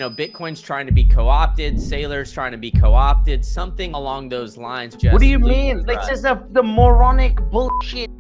Bitcoin's trying to be co-opted, Sailor's trying to be co-opted, something along those lines. What do you mean? This is the moronic bullshit.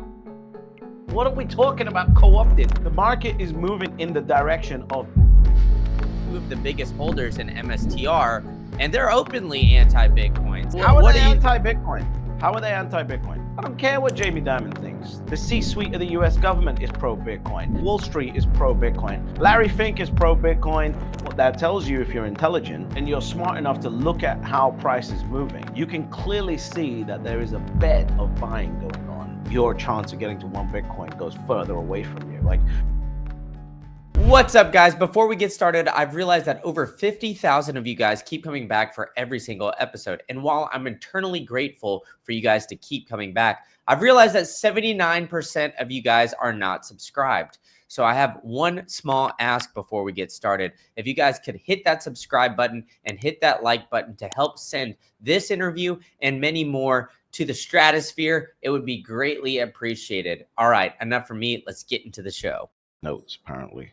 What are we talking about co-opted? The market is moving in the direction of two of the biggest holders in MSTR, and they're openly anti-Bitcoin. How are they anti-Bitcoin? How are they anti-Bitcoin? I don't care what Jamie Dimon thinks. The C-suite of the US government is pro-Bitcoin. Wall Street is pro-Bitcoin. Larry Fink is pro-Bitcoin. What that tells you, if you're intelligent and you're smart enough to look at how price is moving, you can clearly see that there is a bed of buying going on. Your chance of getting to one Bitcoin goes further away from you. What's up, guys? Before we get started, I've realized that over 50,000 of you guys keep coming back for every single episode. And while I'm eternally grateful for you guys to keep coming back, I've realized that 79% of you guys are not subscribed. So I have one small ask before we get started. If you guys could hit that subscribe button and hit that like button to help send this interview and many more to the stratosphere, it would be greatly appreciated. All right, enough for me. Let's get into the show. Notes, apparently.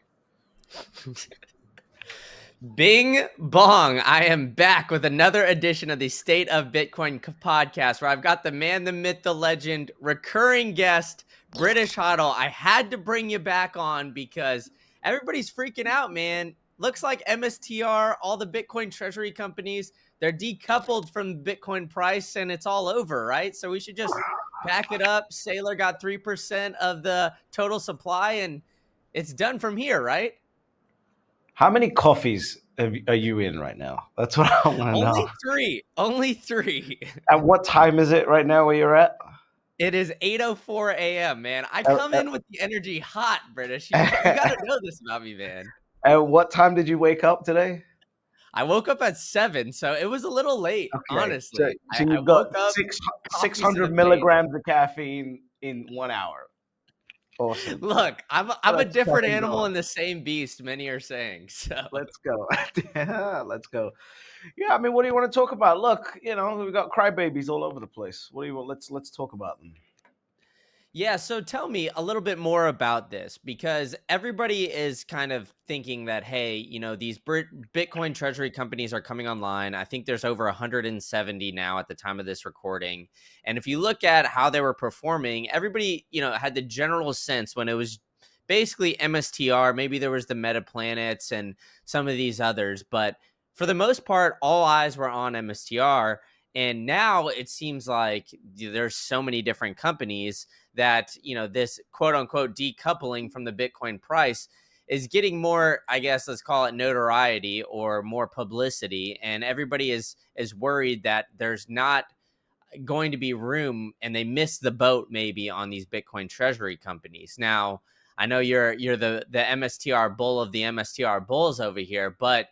Bing bong. I am back with another edition of the State of Bitcoin podcast, where I've got the man, the myth, the legend, recurring guest, British Hodl. I had to bring you back on because everybody's freaking out, man. Looks like MSTR, all the Bitcoin treasury companies, they're decoupled from the Bitcoin price and it's all over, right? So we should just pack it up. Sailor got 3% of the total supply and it's done from here, right? How many coffees are you in right now? That's what I want to know. Only three. At what time is it right now where you're at? It is 8:04 a.m., man. I come in with the energy hot, British. You got to know this about me, man. At what time did you wake up today? I woke up at 7, so it was a little late, honestly. So you've got 600 milligrams of caffeine in 1 hour. Awesome. Look, I'm a different animal in the same beast, many are saying. So let's go. Let's go. Yeah, I mean, what do you want to talk about? Look, we've got crybabies all over the place. What do you want? Let's talk about them. Yeah, so tell me a little bit more about this, because everybody is kind of thinking that, hey, these Bitcoin treasury companies are coming online. I think there's over 170 now at the time of this recording. And if you look at how they were performing, everybody, had the general sense when it was basically MSTR, maybe there was the Meta Planets and some of these others, but for the most part, all eyes were on MSTR. And now it seems like there's so many different companies that, this quote unquote decoupling from the Bitcoin price is getting more, I guess, let's call it notoriety or more publicity. And everybody is worried that there's not going to be room and they miss the boat maybe on these Bitcoin treasury companies. Now, I know you're the MSTR bull of the MSTR bulls over here, but,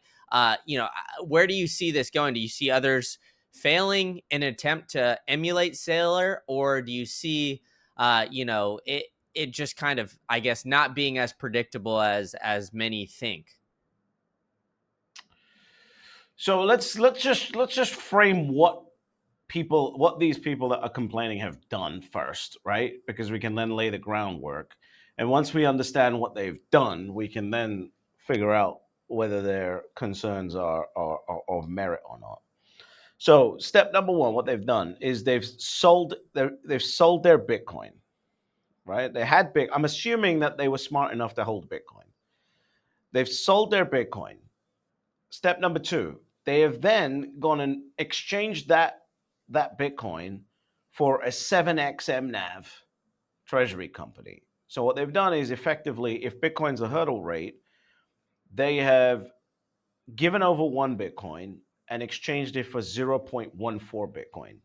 where do you see this going? Do you see others failing in an attempt to emulate Sailor, or do you see it just kind of, I guess, not being as predictable as many think? So let's just frame what these people that are complaining have done first, right? Because we can then lay the groundwork, and once we understand what they've done, we can then figure out whether their concerns are of merit or not. So step number one, what they've done is they've sold their Bitcoin, right? They had I'm assuming that they were smart enough to hold Bitcoin. They've sold their Bitcoin. Step number two, they have then gone and exchanged that Bitcoin for a 7x MNAV treasury company. So what they've done is effectively, if Bitcoin's a hurdle rate, they have given over one Bitcoin and exchanged it for 0.14 Bitcoin.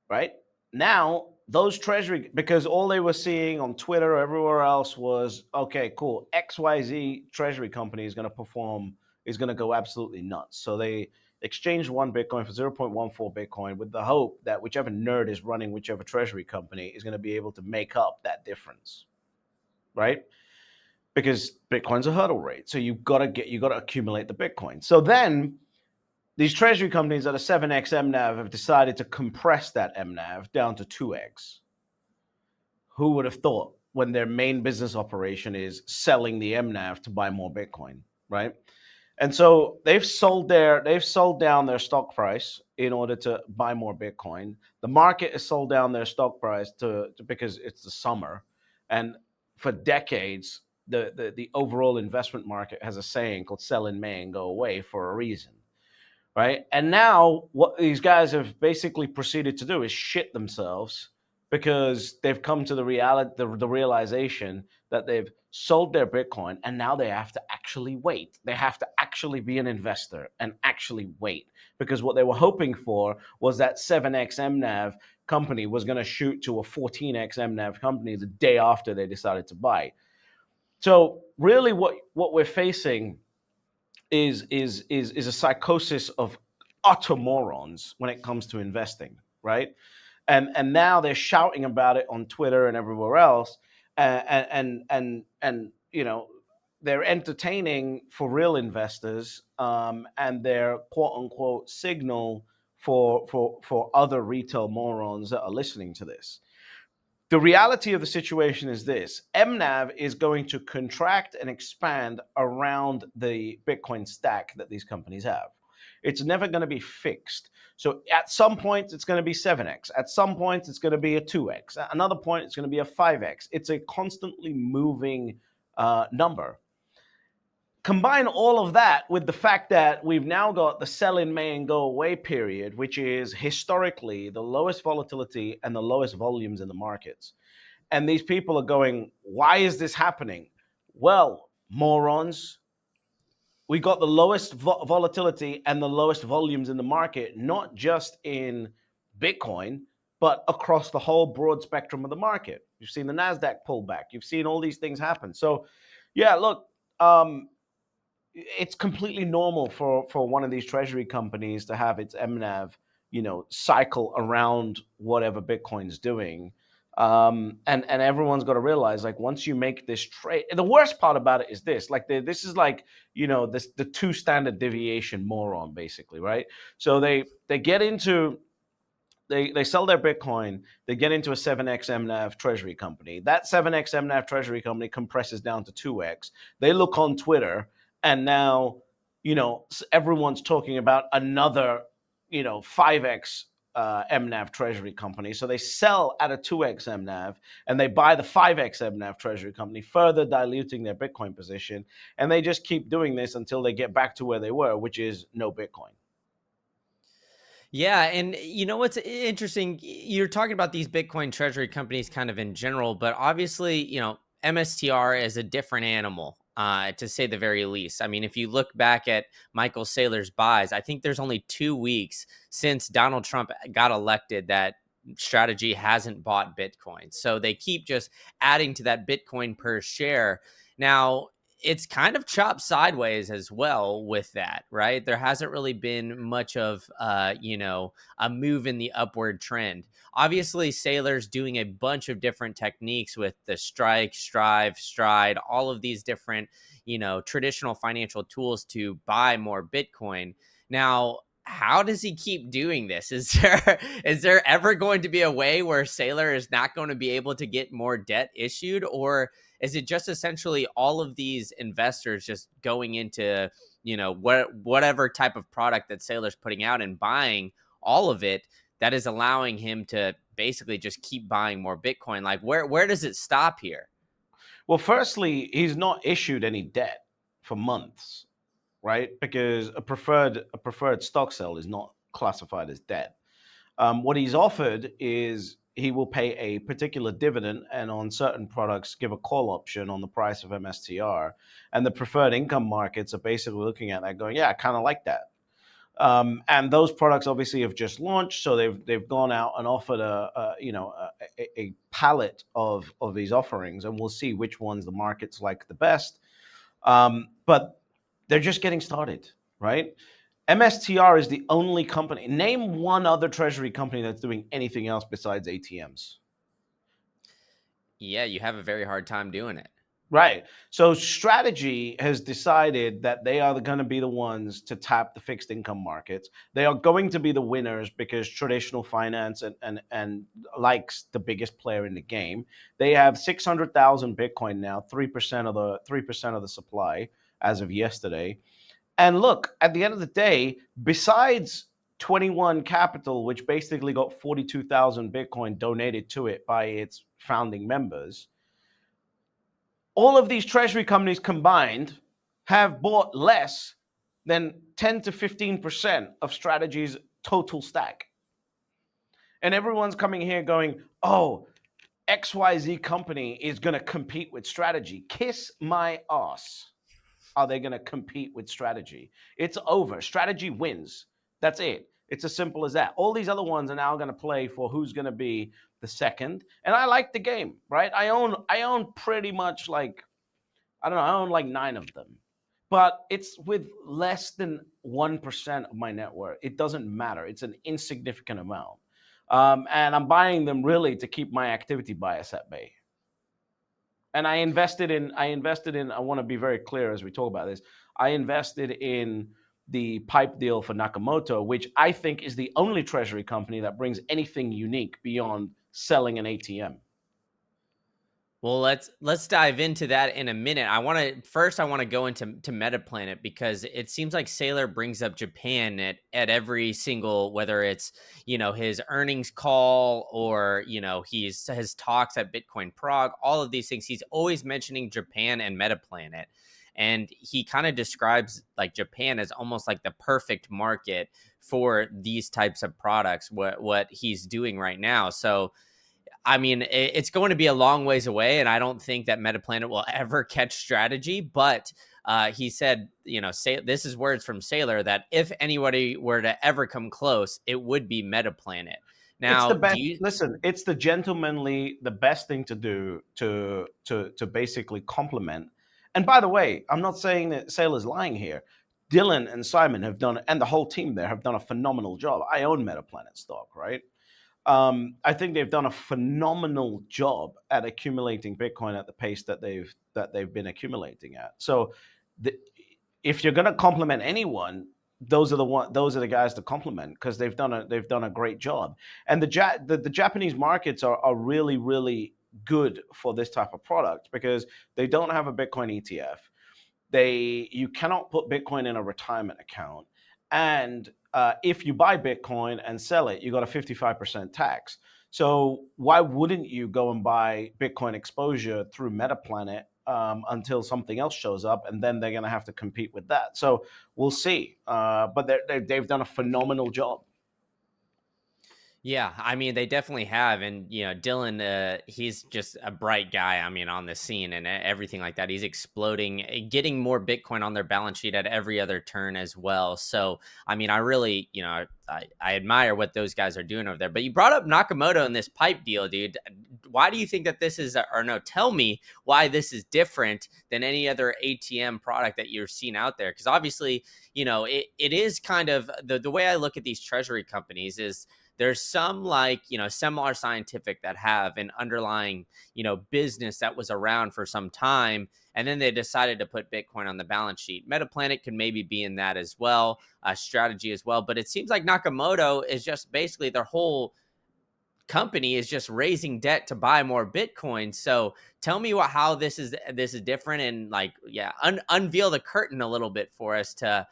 Right? Now, those treasury, because all they were seeing on Twitter or everywhere else was, okay, cool, XYZ treasury company is going to go absolutely nuts. So they exchanged one Bitcoin for 0.14 Bitcoin with the hope that whichever nerd is running whichever treasury company is going to be able to make up that difference. Right? Because Bitcoin's a hurdle rate. So you got to accumulate the Bitcoin. So then these treasury companies at a 7x MNAV have decided to compress that MNAV down to 2x. Who would have thought, when their main business operation is selling the MNAV to buy more Bitcoin, right? And so they've sold down their stock price in order to buy more Bitcoin. The market has sold down their stock price because it's the summer, and for decades the overall investment market has a saying called "sell in May and go away" for a reason, right? And now what these guys have basically proceeded to do is shit themselves because they've come to the realization that they've sold their Bitcoin and now they have to actually wait. They have to actually be an investor and actually wait because what they were hoping for was that 7x MNAV company was going to shoot to a 14x MNAV company the day after they decided to buy. So really what we're facing is a psychosis of utter morons when it comes to investing, right? And now they're shouting about it on Twitter and everywhere else, and they're entertaining for real investors, and they're quote unquote signal for other retail morons that are listening to this. The reality of the situation is this: MNAV is going to contract and expand around the Bitcoin stack that these companies have. It's never going to be fixed. So at some point, it's going to be 7x. At some point, it's going to be a 2x. At another point, it's going to be a 5x. It's a constantly moving number. Combine all of that with the fact that we've now got the sell in May and go away period, which is historically the lowest volatility and the lowest volumes in the markets. And these people are going, why is this happening? Well, morons, we got the lowest volatility and the lowest volumes in the market, not just in Bitcoin, but across the whole broad spectrum of the market. You've seen the NASDAQ pull back. You've seen all these things happen. So, yeah, look, it's completely normal for one of these treasury companies to have its MNAV, cycle around whatever Bitcoin's doing. And everyone's got to realize, like, once you make this trade, the worst part about it is this: like, this is like, the two standard deviation moron, basically, right? So they get into they sell their Bitcoin, they get into a 7x MNAV treasury company. That 7x MNAV treasury company compresses down to 2x. They look on Twitter, and now, everyone's talking about another, 5x MNAV treasury company. So they sell at a 2x MNAV and they buy the 5x MNAV treasury company, further diluting their Bitcoin position. And they just keep doing this until they get back to where they were, which is no Bitcoin. Yeah, and you know what's interesting? You're talking about these Bitcoin treasury companies kind of in general, but obviously, MSTR is a different animal, to say the very least. I mean, if you look back at Michael Saylor's buys, I think there's only 2 weeks since Donald Trump got elected that strategy hasn't bought Bitcoin. So they keep just adding to that Bitcoin per share. Now, it's kind of chopped sideways as well with that, right? There hasn't really been much of a move in the upward trend. Obviously, Sailor's doing a bunch of different techniques with the strike, strive, stride, all of these different, traditional financial tools to buy more Bitcoin. Now, how does he keep doing this? Is there ever going to be a way where Sailor is not going to be able to get more debt issued, or is it just essentially all of these investors just going into, whatever type of product that Sailor's putting out and buying all of it, that is allowing him to basically just keep buying more Bitcoin? Like, where does it stop here? Well, firstly, he's not issued any debt for months, right? Because a preferred stock sale is not classified as debt. What he's offered is he will pay a particular dividend and on certain products give a call option on the price of MSTR. And the preferred income markets are basically looking at that going, yeah, I kind of like that. And those products obviously have just launched, so they've gone out and offered a palette of these offerings, and we'll see which ones the markets like the best. But they're just getting started, right? MSTR is the only company. Name one other treasury company that's doing anything else besides ATMs. Yeah, you have a very hard time doing it. Right. So strategy has decided that they are going to be the ones to tap the fixed income markets. They are going to be the winners because traditional finance and likes the biggest player in the game. They have 600,000 Bitcoin now, 3% of the supply as of yesterday. And look, at the end of the day, besides 21 Capital, which basically got 42,000 Bitcoin donated to it by its founding members, all of these treasury companies combined have bought less than 10 to 15% of Strategy's total stack. And everyone's coming here going, oh, XYZ company is going to compete with Strategy. Kiss my ass. Are they going to compete with Strategy? It's over. Strategy wins. That's it. It's as simple as that. All these other ones are now going to play for who's going to be the second. And I like the game, right? I own pretty much like, I don't know, I own like 9 of them. But it's with less than 1% of my net worth. It doesn't matter. It's an insignificant amount. And I'm buying them really to keep my activity bias at bay. And I want to be very clear as we talk about this. I invested in the pipe deal for Nakamoto, which I think is the only treasury company that brings anything unique beyond selling an ATM. Well, let's dive into that in a minute. I want to go into Metaplanet because it seems like Saylor brings up Japan at every single, whether it's, his earnings call or, his talks at Bitcoin Prague, all of these things. He's always mentioning Japan and Metaplanet. And he kind of describes like Japan as almost like the perfect market for these types of products, what he's doing right now. So I mean, it's going to be a long ways away, and I don't think that Metaplanet will ever catch Strategy. But he said, this is words from Sailor that if anybody were to ever come close, it would be Metaplanet. It's the Now, do best. you? Listen, it's the best thing to do to basically complement. And by the way, I'm not saying that Sailor's lying here. Dylan and Simon have done, and the whole team there have done a phenomenal job. I own Metaplanet stock, right? I think they've done a phenomenal job at accumulating Bitcoin at the pace that they've been accumulating at. So, the, if you're going to compliment anyone, those are the guys to compliment because they've done a great job. And the Japanese markets are really good for this type of product because they don't have a Bitcoin ETF. You cannot put Bitcoin in a retirement account, and if you buy Bitcoin and sell it, you got a 55% tax. So why wouldn't you go and buy Bitcoin exposure through Metaplanet until something else shows up, and then they're going to have to compete with that. So we'll see. But they've done a phenomenal job. Yeah, I mean, they definitely have, and Dylan, he's just a bright guy. I mean, on the scene and everything like that, he's exploding, getting more Bitcoin on their balance sheet at every other turn as well. So, I mean, I really, I admire what those guys are doing over there. But you brought up Nakamoto in this pipe deal, dude. Why do you think that this is, or no? Tell me why this is different than any other ATM product that you're seeing out there? Because obviously, it is kind of the way I look at these treasury companies is there's some like Semler Scientific that have an underlying business that was around for some time, and then they decided to put Bitcoin on the balance sheet. Metaplanet could maybe be in that as well, Strategy as well. But it seems like Nakamoto is just basically their whole company is just raising debt to buy more Bitcoin. So tell me how this is different, and like, yeah, unveil the curtain a little bit for us to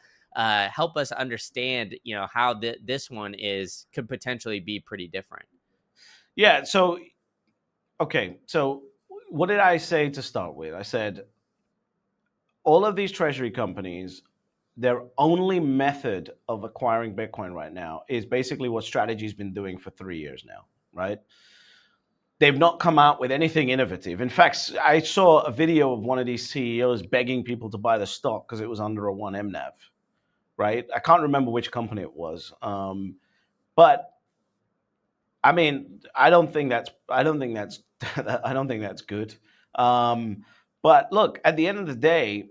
help us understand, how this one could potentially be pretty different. Yeah. So okay. So what did I say to start with? I said all of these treasury companies, their only method of acquiring Bitcoin right now is basically what Strategy's been doing for 3 years now, right? They've not come out with anything innovative. In fact, I saw a video of one of these CEOs begging people to buy the stock because it was under a 1 MNAV, right? I can't remember which company it was. But I mean, I don't think that's I don't think that's good. Um, but look, at the end of the day,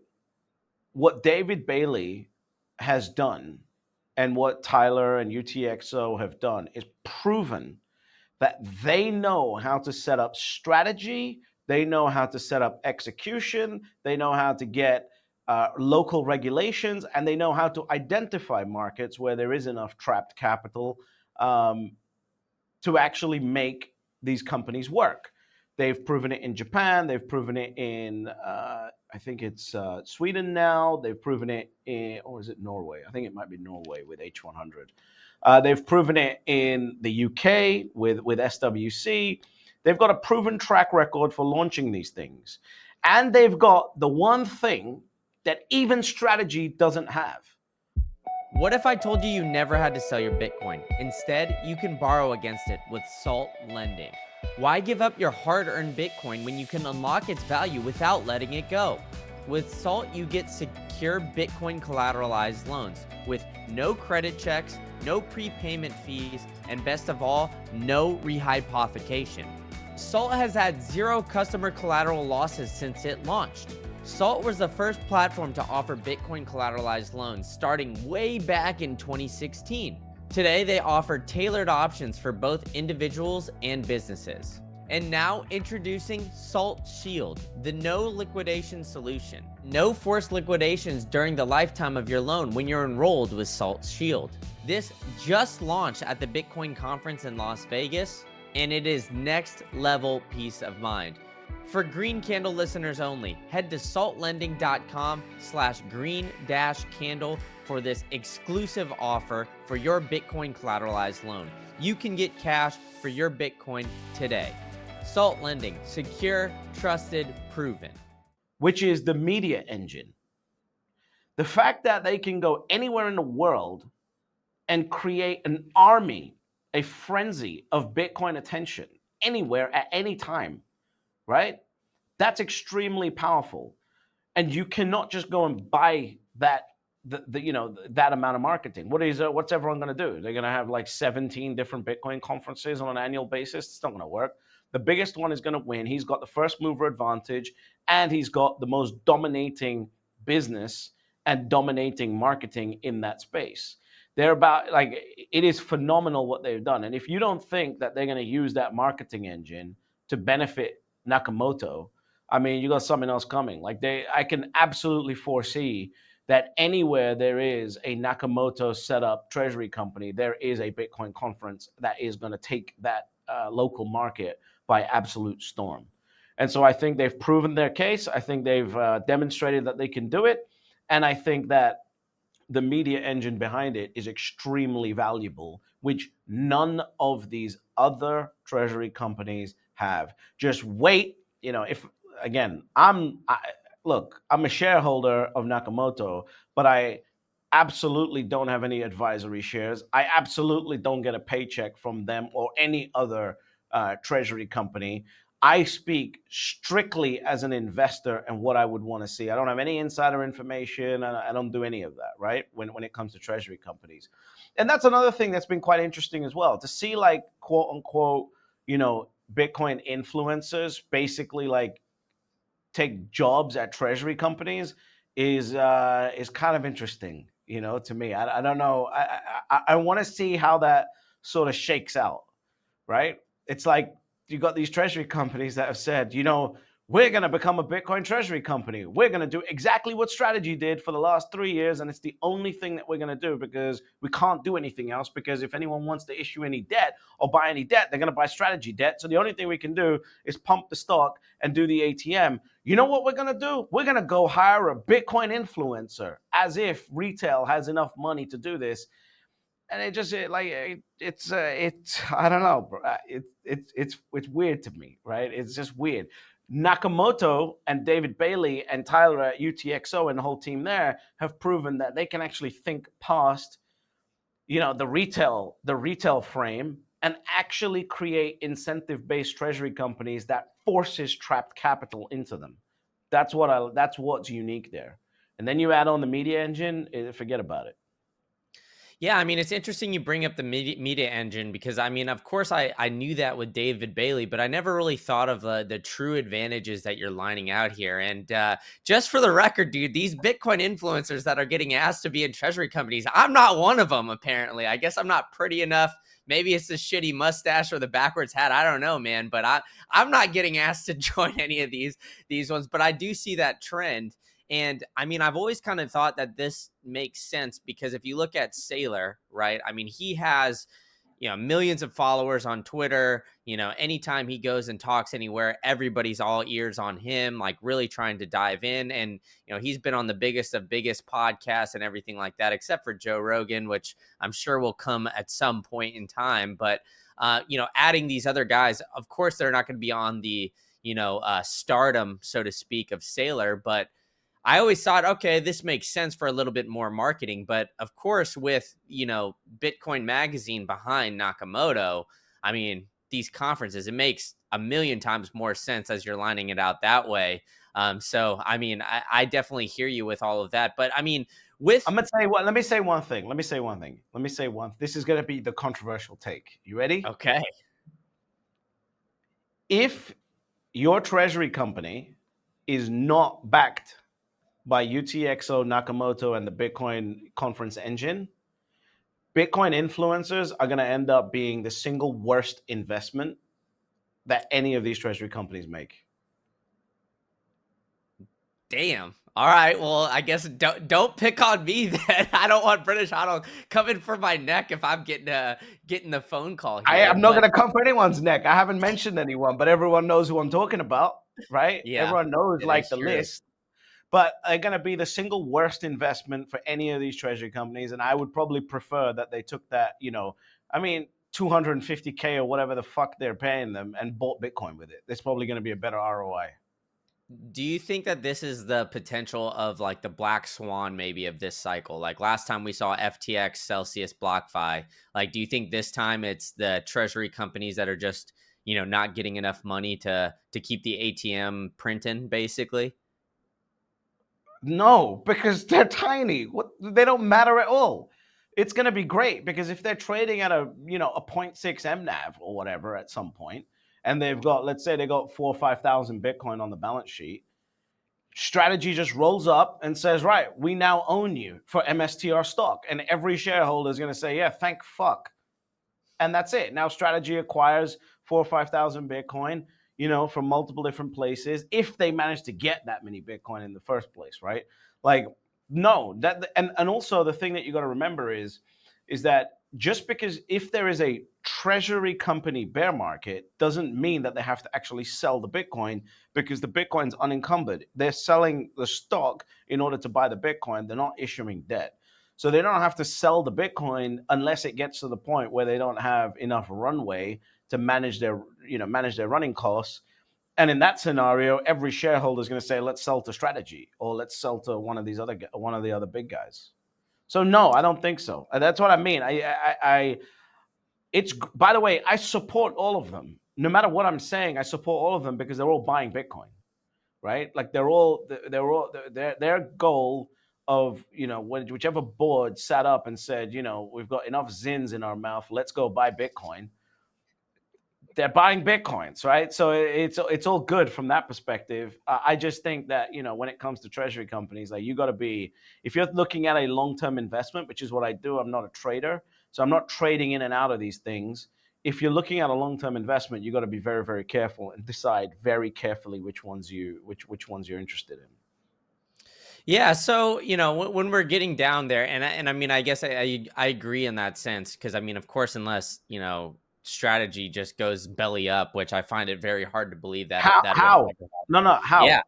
what David Bailey has done and what Tyler and UTXO have done is proven that they know how to set up strategy, they know how to set up execution, they know how to get local regulations, and they know how to identify markets where there is enough trapped capital um, to actually make these companies work. They've proven it in Japan. They've proven it in I think it's Sweden now. They've proven it in, or is it Norway? I think it might be Norway with H100. They've proven it in the UK with SWC. They've got a proven track record for launching these things. And they've got the one thing that even strategy doesn't have. What if I told you you never had to sell your Bitcoin? Instead, you can borrow against it with Salt Lending. Why give up your hard earned Bitcoin when you can unlock its value without letting it go? With Salt, you get secure Bitcoin collateralized loans with no credit checks, no prepayment fees, and best of all, no rehypothecation. Salt has had zero customer collateral losses since it launched. Salt was the first platform to offer Bitcoin collateralized loans starting way back in 2016. Today, they offer tailored options for both individuals and businesses. And now introducing Salt Shield, the no liquidation solution. No forced liquidations during the lifetime of your loan when you're enrolled with Salt Shield. This just launched at the Bitcoin conference in Las Vegas, and it is next level peace of mind. For Green Candle listeners only, head to saltlending.com/green-candle for this exclusive offer for your Bitcoin collateralized loan. You can get cash for your Bitcoin today. Salt Lending, secure, trusted, proven. Which is the media engine. The fact that they can go anywhere in the world and create an army, a frenzy of Bitcoin attention anywhere at any time, right? That's extremely powerful. And you cannot just go and buy that that amount of marketing. What's everyone going to do? They're going to have like 17 different Bitcoin conferences on an annual basis. It's not going to work. The biggest one is going to win. He's got the first mover advantage, and he's got the most dominating business and dominating marketing in that space. They're about like it is phenomenal what they've done. And if you don't think that they're going to use that marketing engine to benefit Nakamoto, I mean, you got something else coming. I can absolutely foresee that anywhere there is a Nakamoto set up treasury company, there is a Bitcoin conference that is going to take that local market by absolute storm. And so I think they've proven their case. I think they've demonstrated that they can do it. And I think that the media engine behind it is extremely valuable, which none of these other treasury companies have. Just wait, if again, look, I'm a shareholder of Nakamoto, but I absolutely don't have any advisory shares. I absolutely don't get a paycheck from them or any other treasury company. I speak strictly as an investor and what I would want to see. I don't have any insider information. I don't do any of that, right? When it comes to treasury companies. And that's another thing that's been quite interesting as well to see, like, quote unquote, Bitcoin influencers basically like take jobs at treasury companies is kind of interesting, to me. I don't know. I want to see how that sort of shakes out, right? It's like you got these treasury companies that have said, we're going to become a Bitcoin treasury company. We're going to do exactly what Strategy did for the last 3 years. And it's the only thing that we're going to do because we can't do anything else. Because if anyone wants to issue any debt or buy any debt, they're going to buy Strategy debt. So the only thing we can do is pump the stock and do the ATM. You know what we're going to do? We're going to go hire a Bitcoin influencer, as if retail has enough money to do this. And it's I don't know, bro. It's weird to me, right? It's just weird. Nakamoto and David Bailey and Tyler at UTXO and the whole team there have proven that they can actually think past, the retail frame and actually create incentive-based treasury companies that forces trapped capital into them. That's what's unique there. And then you add on the media engine, forget about it. Yeah, I mean, it's interesting you bring up the media engine because, I mean, of course, I knew that with David Bailey, but I never really thought of the true advantages that you're lining out here. And just for the record, dude, these Bitcoin influencers that are getting asked to be in treasury companies, I'm not one of them, apparently. I guess I'm not pretty enough. Maybe it's the shitty mustache or the backwards hat. I don't know, man. But I'm not getting asked to join any of these ones. But I do see that trend. And I mean, I've always kind of thought that this makes sense because if you look at Saylor, right? I mean, he has, millions of followers on Twitter. Anytime he goes and talks anywhere, everybody's all ears on him, like really trying to dive in. And he's been on the biggest of biggest podcasts and everything like that, except for Joe Rogan, which I'm sure will come at some point in time. But adding these other guys, of course, they're not going to be on the stardom, so to speak, of Saylor, but I always thought, okay, this makes sense for a little bit more marketing. But of course, with, Bitcoin Magazine behind Nakamoto, I mean, these conferences, it makes a million times more sense as you're lining it out that way. So, I mean, I definitely hear you with all of that. But I mean, with, I'm gonna say what. Let me say one thing. This is gonna be the controversial take. You ready? okay, If your treasury company is not backed by UTXO, Nakamoto, and the Bitcoin conference engine, Bitcoin influencers are going to end up being the single worst investment that any of these treasury companies make. damn. All right. Well, I guess don't pick on me then. I don't want British Hodl coming for my neck if I'm getting the phone call here. I'm not But going to come for anyone's neck. I haven't mentioned anyone, but everyone knows who I'm talking about, right? yeah, Everyone knows it like is the true. list. But they're going to be the single worst investment for any of these treasury companies. And I would probably prefer that they took that, 250K or whatever the fuck they're paying them and bought Bitcoin with it. There's probably going to be a better ROI. Do you think that this is the potential of like the black swan maybe of this cycle? Like last time we saw FTX, Celsius, BlockFi. Like, do you think this time it's the treasury companies that are just, not getting enough money to keep the ATM printing basically? No, because they're tiny. What they don't matter at all. It's going to be great because if they're trading at a 0.6 MNAV or whatever at some point, and they've got, let's say they got 4 or 5,000 Bitcoin on the balance sheet, strategy just rolls up and says, right, we now own you for MSTR stock. And every shareholder is going to say, yeah, thank fuck. And that's it. Now strategy acquires 4 or 5,000 Bitcoin, from multiple different places if they manage to get that many Bitcoin in the first place, right? Like, no, that and also the thing that you got to remember is that just because if there is a treasury company bear market doesn't mean that they have to actually sell the Bitcoin because the Bitcoin's unencumbered. They're selling the stock in order to buy the Bitcoin. They're not issuing debt. So they don't have to sell the Bitcoin unless it gets to the point where they don't have enough runway to manage their running costs. And in that scenario, every shareholder is going to say, "Let's sell to Strategy or let's sell to one of the other big guys." So no, I don't think so. That's what I mean. It's by the way, I support all of them. No matter what I'm saying, I support all of them because they're all buying Bitcoin, right? Like their goal of whichever board sat up and said, we've got enough zins in our mouth, let's go buy Bitcoin. They're buying Bitcoins, right? So it's all good from that perspective. I just think that when it comes to treasury companies, like you got to be, if you're looking at a long-term investment, which is what I do. I'm not a trader, so I'm not trading in and out of these things. If you're looking at a long-term investment, you got to be very, very careful and decide very carefully which ones you're interested in. Yeah, so when we're getting down there, and I mean, I guess I agree in that sense because I mean, of course, unless strategy just goes belly up, which I find it very hard to believe that How? that would How? ever No, happen. no. Yeah,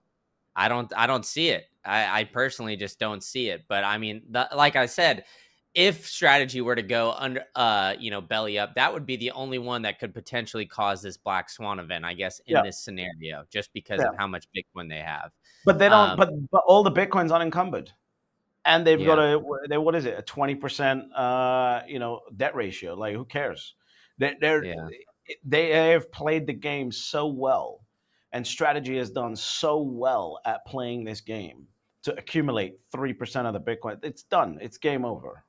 How? I don't see it. I personally just don't see it. But I mean, like I said, if strategy were to go under, belly up, that would be the only one that could potentially cause this black swan event, I guess, in Yeah, this scenario, just because of yeah. how much Bitcoin they have. But they don't. Um, But all the Bitcoin's unencumbered, and they've got yeah, what is it, a 20% debt ratio? Like who cares? They're yeah. they have played the game so well, and strategy has done so well at playing this game to accumulate 3% of the Bitcoin. It's done. It's game over.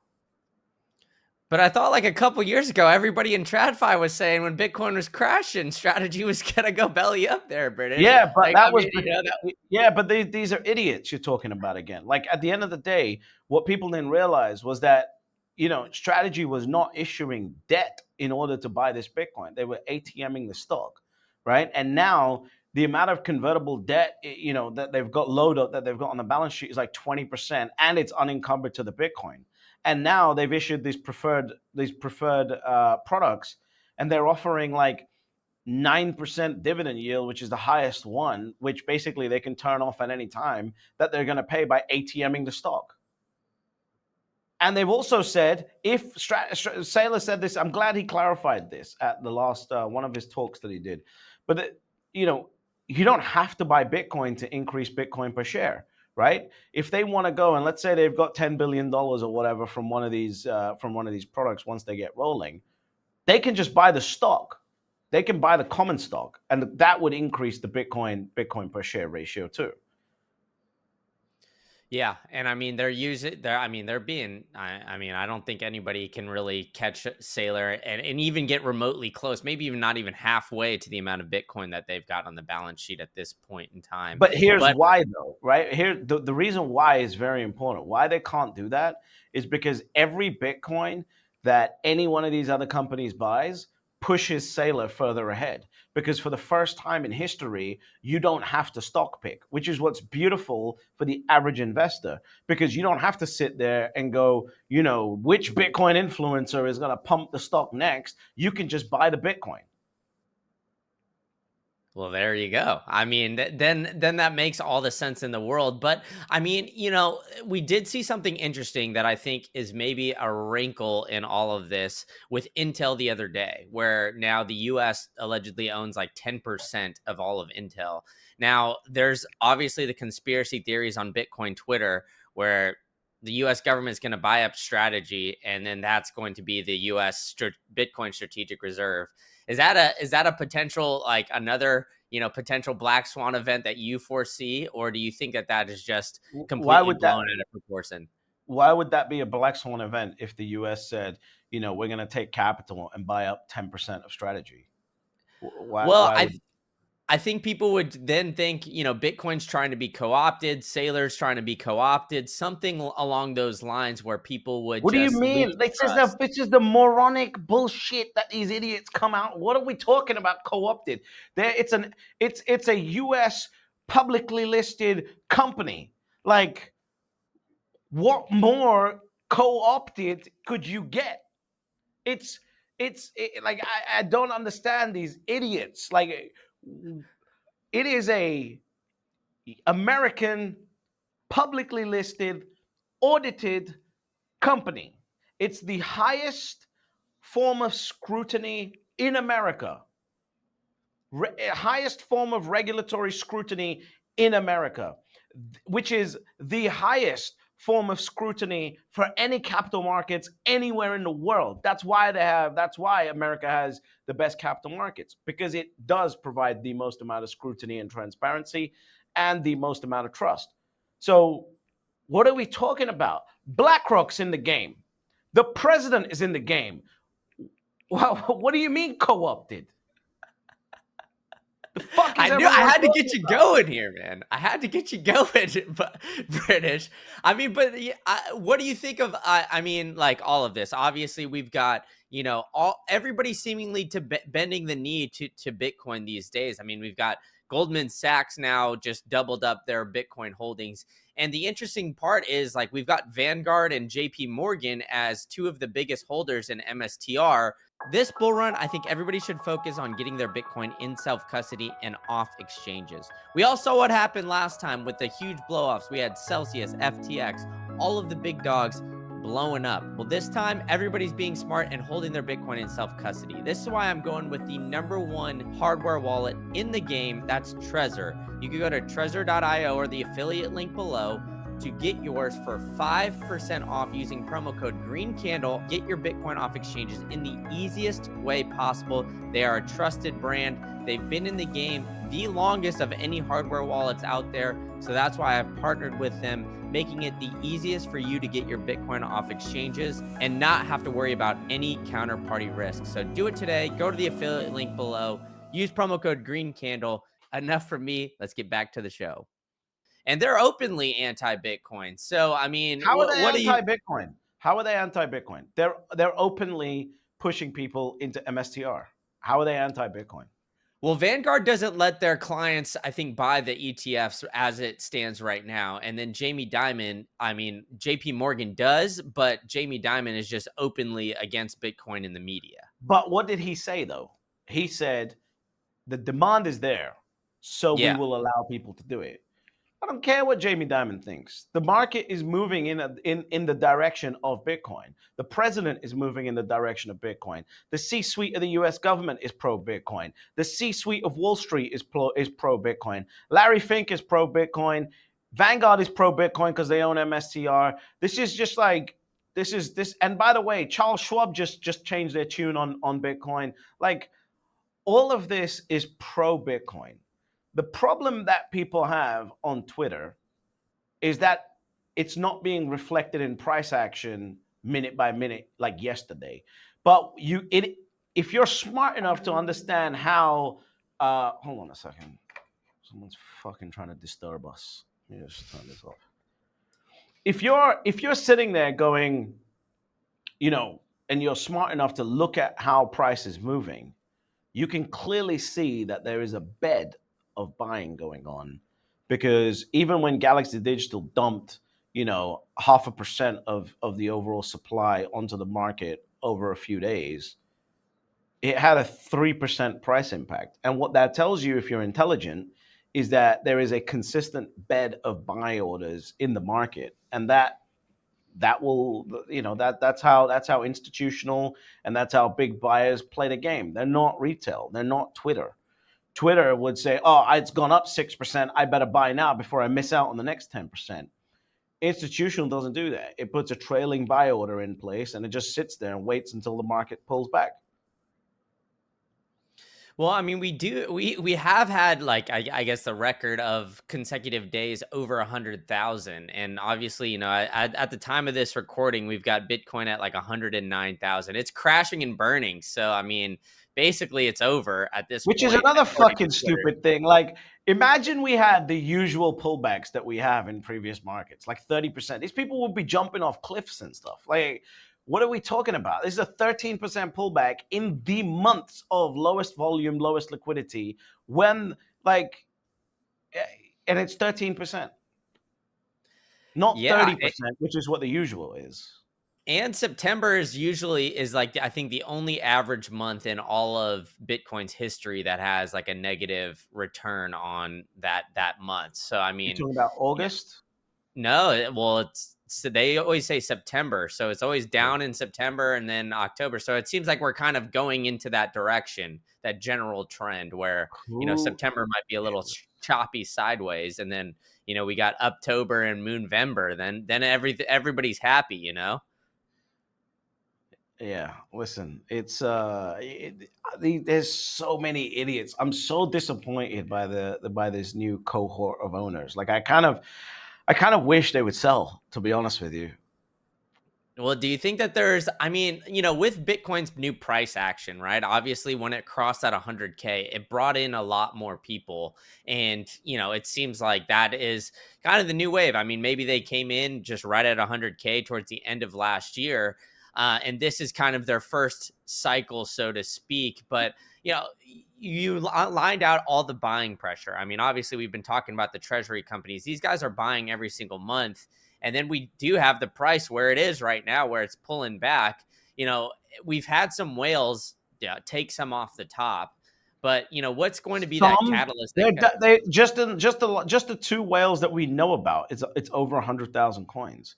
But I thought like a couple years ago, everybody in TradFi was saying when Bitcoin was crashing, strategy was gonna go belly up there, British. Yeah, but Like, that I was mean, that, yeah, but these are idiots you're talking about again. Like at the end of the day, what people didn't realize was that strategy was not issuing debt in order to buy this Bitcoin. They were ATMing the stock, right? And now the amount of convertible debt, that they've got that they've got on the balance sheet is like 20%, and it's unencumbered to the Bitcoin. And now they've issued these preferred products, and they're offering like 9% dividend yield, which is the highest one, which basically they can turn off at any time, that they're going to pay by ATMing the stock. And they've also said, if Saylor said this, I'm glad he clarified this at the last one of his talks that he did. But you know, you don't have to buy Bitcoin to increase Bitcoin per share, right? If they want to go and let's say they've got $10 billion or whatever from one of these products, once they get rolling, they can just buy the stock. They can buy the common stock, and that would increase the Bitcoin per share ratio too. Yeah, and I mean they're being I mean I don't think anybody can really catch Sailor and even get remotely close, maybe even not even halfway to the amount of Bitcoin that they've got on the balance sheet at this point in time. But here's But why, though, right? Here, the reason why is very important. Why they can't do that is because every Bitcoin that any one of these other companies buys pushes Sailor further ahead. Because for the first time in history, you don't have to stock pick, which is what's beautiful for the average investor. Because you don't have to sit there and go, which Bitcoin influencer is going to pump the stock next. You can just buy the Bitcoin. well, there you go. I mean, then that makes all the sense in the world. But I mean, we did see something interesting that I think is maybe a wrinkle in all of this with Intel the other day, where now the US allegedly owns like 10% of all of Intel. Now, there's obviously the conspiracy theories on Bitcoin Twitter where the US government is going to buy up strategy and then that's going to be the US Bitcoin strategic reserve. Is that a potential, like, another potential black swan event that you foresee, or do you think that that is just Why completely would that blown out of proportion? why would that be a black swan event if the US said, we're going to take capital and buy up 10% of strategy? Why Well, why I would I think people would then think, Bitcoin's trying to be co-opted, Sailor's trying to be co-opted, something along those lines where people would What do you just lose mean? trust. This is the moronic bullshit that these idiots come out. What are we talking about co-opted? There it's a US publicly listed company. Like, what more co-opted could you get? It's like, I don't understand these idiots. Like, it is a American publicly listed, audited company. It's the highest form of scrutiny in America, highest form of regulatory scrutiny in America, which is the highest form of scrutiny for any capital markets anywhere in the world. That's why America has the best capital markets, because it does provide the most amount of scrutiny and transparency and the most amount of trust. So, what are we talking about? BlackRock's in the game. The president is in the game. Well, what do you mean co-opted? The fuck is I knew I everyone had to talking get you about? going here, man. I had to get you going, but British. I mean, but what do you think of? I mean, like all of this. Obviously, we've got all everybody seemingly to bending the knee to Bitcoin these days. I mean, we've got Goldman Sachs now just doubled up their Bitcoin holdings. And the interesting part is, like, we've got Vanguard and JP Morgan as two of the biggest holders in MSTR. This bull run, I think everybody should focus on getting their Bitcoin in self custody and off exchanges. We all saw what happened last time with the huge blow-offs. We had Celsius, FTX, all of the big dogs blowing up. Well, this time everybody's being smart and holding their Bitcoin in self custody. This is why I'm going with the number one hardware wallet in the game. That's Trezor. You can go to trezor.io or the affiliate link below to get yours for 5% off using promo code Green Candle. Get your Bitcoin off exchanges in the easiest way possible. They are a trusted brand. They've been in the game the longest of any hardware wallets out there. So that's why I've partnered with them, making it the easiest for you to get your Bitcoin off exchanges and not have to worry about any counterparty risk. So do it today. Go to the affiliate link below. Use promo code Green Candle. Enough from me. Let's get back to the show. And they're openly anti-Bitcoin. So, I mean, How are they what do you? anti-Bitcoin? How are they anti-Bitcoin? They're openly pushing people into MSTR. How are they anti-Bitcoin? Well, Vanguard doesn't let their clients, I think, buy the ETFs as it stands right now. And then Jamie Dimon, I mean, JP Morgan does, but Jamie Dimon is just openly against Bitcoin in the media. But what did he say though? He said the demand is there, so we Yeah. will allow people to do it. I don't care what Jamie Dimon thinks. The market is moving in the direction of Bitcoin. The president is moving in the direction of Bitcoin. The C-suite of the U.S. government is pro-Bitcoin. The C-suite of Wall Street is pro-Bitcoin. Larry Fink is pro-Bitcoin. Vanguard is pro-Bitcoin because they own MSTR. This is just like this is this. And by the way, Charles Schwab just changed their tune on Bitcoin. Like all of this is pro-Bitcoin. The problem that people have on Twitter is that it's not being reflected in price action minute by minute like yesterday. But if you're smart enough to understand how hold on a second. Someone's fucking trying to disturb us. Let me just turn this off. If you're sitting there going, and you're smart enough to look at how price is moving, you can clearly see that there is a bed of buying going on, because even when Galaxy Digital dumped, 0.5% of the overall supply onto the market over a few days, it had a 3% price impact. And what that tells you, if you're intelligent, is that there is a consistent bed of buy orders in the market, and that will, that's how institutional and that's how big buyers play the game. They're not retail, they're not Twitter would say, oh, it's gone up 6%, I better buy now before I miss out on the next 10%. Institutional doesn't do that. It puts a trailing buy order in place and it just sits there and waits until the market pulls back. Well, I mean, we have had like I guess the record of consecutive days over 100,000, and obviously, at the time of this recording, we've got Bitcoin at like 109,000. It's crashing and burning. So I mean, basically, it's over at this Which is point, another according to fucking Twitter. stupid thing. Like, imagine we had the usual pullbacks that we have in previous markets, like 30%. These people would be jumping off cliffs and stuff. Like, what are we talking about? This is a 13% pullback in the months of lowest volume, lowest liquidity, when, like, eh, and it's 13%, not Yeah, 30%, which is what the usual is. and September is like I think the only average month in all of Bitcoin's history that has like a negative return on that month. So I You're mean, talking about yeah, August? no, well, it's so they always say September, so it's always Yeah. down in September and then October. So it seems like we're kind of going into that direction, that general trend where Cool. September might be a little choppy sideways, and then we got October and Moonvember. Then everybody's happy. Yeah, listen, there's so many idiots. I'm so disappointed by by this new cohort of owners. Like I kind of wish they would sell, to be honest with you. Well, do you think that I mean, with Bitcoin's new price action, right? Obviously, when it crossed that 100K, it brought in a lot more people. And, it seems like that is kind of the new wave. I mean, maybe they came in just right at 100K towards the end of last year. And this is kind of their first cycle, so to speak. But, you lined out all the buying pressure. I mean, obviously, we've been talking about the treasury companies. These guys are buying every single month, and then we do have the price where it is right now, where it's pulling back. You know, we've had some whales, take some off the top, but what's going to be that Some catalyst that they just the two whales that we know about. It's over 100,000 coins.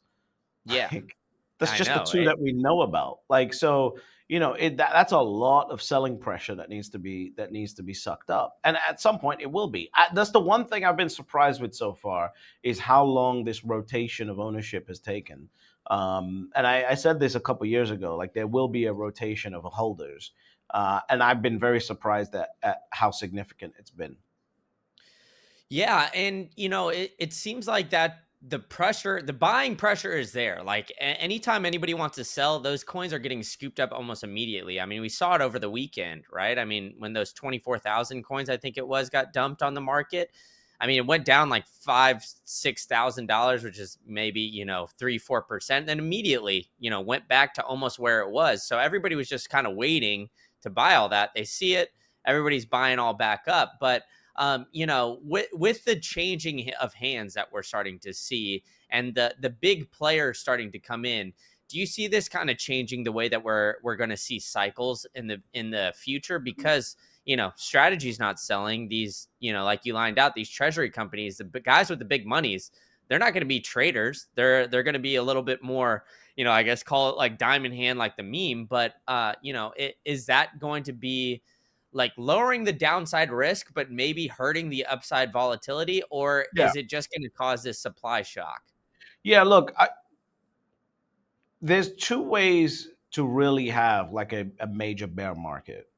yeah, Like, that's I just the know. two that we know about. Like, so, that's a lot of selling pressure that needs to be sucked up. And at some point it will be. That's the one thing I've been surprised with so far, is how long this rotation of ownership has taken. And I said this a couple years ago, like there will be a rotation of holders. And I've been very surprised at how significant it's been. Yeah, and it seems like that the buying pressure is there. Like anytime anybody wants to sell, those coins are getting scooped up almost immediately. I mean, we saw it over the weekend, right? I mean, when those 24,000 coins, I think it was, got dumped on the market. I mean, it went down like $5,000-6,000, which is maybe 3-4%. Then immediately, went back to almost where it was. So everybody was just kind of waiting to buy all that. They see it, everybody's buying all back up. But with the changing of hands that we're starting to see, and the big players starting to come in, do you see this kind of changing the way that we're going to see cycles in the future? Because strategy is not selling these, like you lined out, these treasury companies, the guys with the big monies, they're not going to be traders. They're going to be a little bit more, I guess call it like diamond hand, like the meme. But is that going to be like lowering the downside risk, but maybe hurting the upside volatility, or Yeah. is it just going to cause this supply shock? Yeah. Look, there's two ways to really have like a major bear market,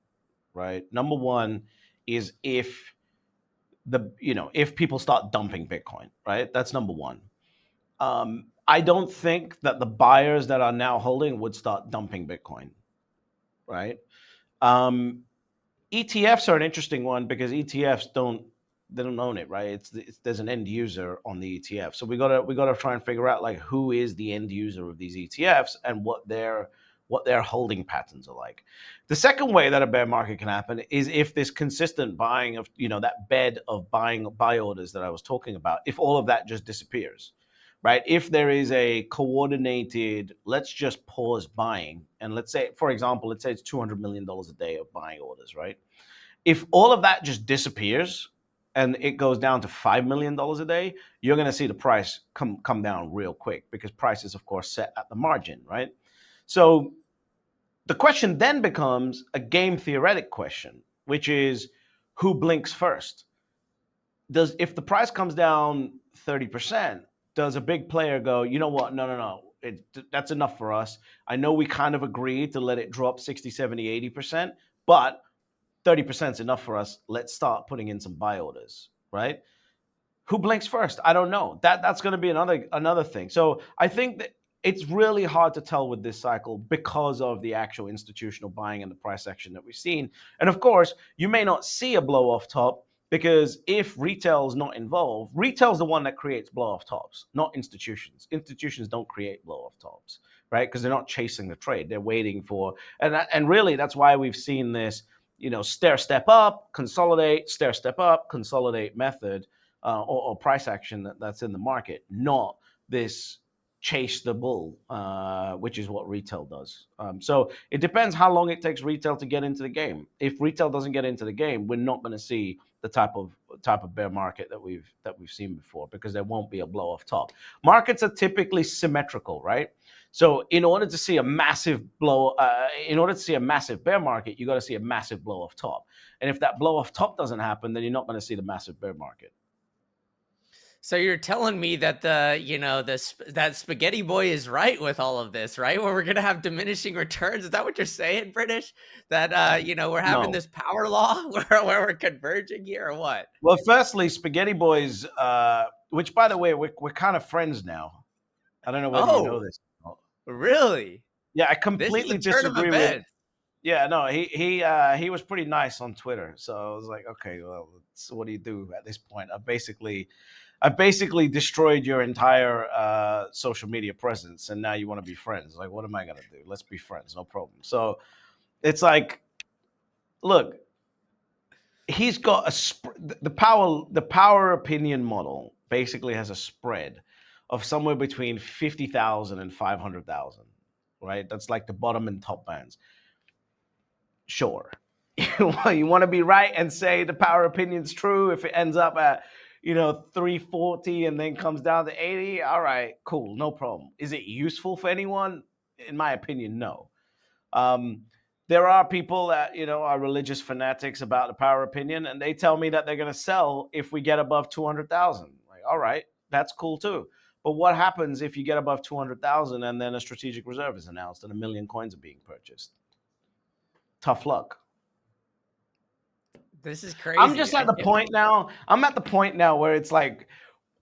right? Number one is if people start dumping Bitcoin, right? That's number one. I don't think that the buyers that are now holding would start dumping Bitcoin, right? Um, ETFs are an interesting one because ETFs don't own it, right? There's an end user on the ETF, so we gotta try and figure out like who is the end user of these ETFs and what their holding patterns are like. The second way that a bear market can happen is if this consistent buying of that bed of buy orders that I was talking about, if all of that just disappears, right? If there is a coordinated, let's just pause buying, and let's say, for example, let's say it's $200 million a day of buying orders, right? If all of that just disappears and it goes down to $5 million a day, you're going to see the price come down real quick because price is, of course, set at the margin, right? So the question then becomes a game theoretic question, which is who blinks first? If the price comes down 30%, does a big player go, you know what? No, no, no. That's enough for us. I know we kind of agreed to let it drop 60, 70, 80%, but 30% is enough for us. Let's start putting in some buy orders, right? Who blinks first? I don't know. That's going to be another thing. So I think that it's really hard to tell with this cycle because of the actual institutional buying and the price action that we've seen. And of course, you may not see a blow off top because if retail is not involved, retail is the one that creates blow off tops, not institutions. Institutions don't create blow off tops, right? Because they're not chasing the trade; they're waiting for, and really that's why we've seen this, stair step up, consolidate, stair step up, consolidate method, or price action that's in the market, not this chase the bull, which is what retail does. So it depends how long it takes retail to get into the game. If retail doesn't get into the game, we're not going to see the type of bear market that we've seen before because there won't be a blow off top. Markets are typically symmetrical, right? So in order to see a massive bear market, you got to see a massive blow off top. And if that blow off top doesn't happen, then you're not going to see the massive bear market. So you're telling me that that spaghetti boy is right with all of this, right? Where we're gonna have diminishing returns. Is that what you're saying, British? That we're having No. this power law where we're converging here, or what? Well, firstly, Spaghetti Boys, which by the way, we're kind of friends now. I don't know whether you know Oh, this. really? Yeah, I This is a completely turn of disagree with. events. Yeah, no, he was pretty nice on Twitter. So I was like, okay, well, what do you do at this point? I've basically destroyed your entire social media presence, and now you want to be friends. Like, what am I gonna do? Let's be friends, no problem. So it's like, look, he's got the power opinion model basically has a spread of somewhere between 50,000 and 500,000, right? That's like the bottom and top bands. Sure. You want to be right and say the power opinion's true if it ends up at 340 and then comes down to 80. All right, cool, no problem. Is it useful for anyone? In my opinion, no. um, there are people that are religious fanatics about the power opinion, and they tell me that they're going to sell if we get above 200,000. Like, all right, that's cool too. But what happens if you get above 200,000 and then a strategic reserve is announced and a million coins are being purchased? Tough luck. This is I'm crazy. just at the point now. I'm at the point now where it's like,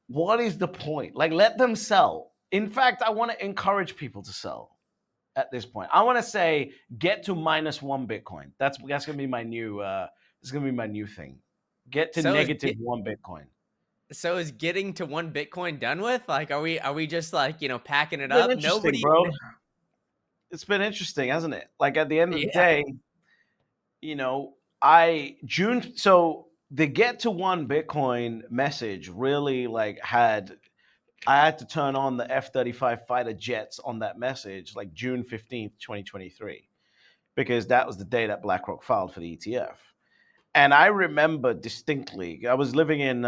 what is the point? Like, let them sell. In fact, I want to encourage people to sell at this point. I want to say get to -1 Bitcoin. That's gonna be my new it's gonna be my new thing. Get to So is -1 Bitcoin. so is getting to 1 Bitcoin done with? Like, are we just like packing it It's been up? interesting, Nobody. bro. It's been interesting, hasn't it? Like at the end of the Yeah. day, you know, So the get to one Bitcoin message really like had I had to turn on the F-35 fighter jets on that message like June 15th, 2023, because that was the day that BlackRock filed for the ETF. And I remember distinctly, I was living in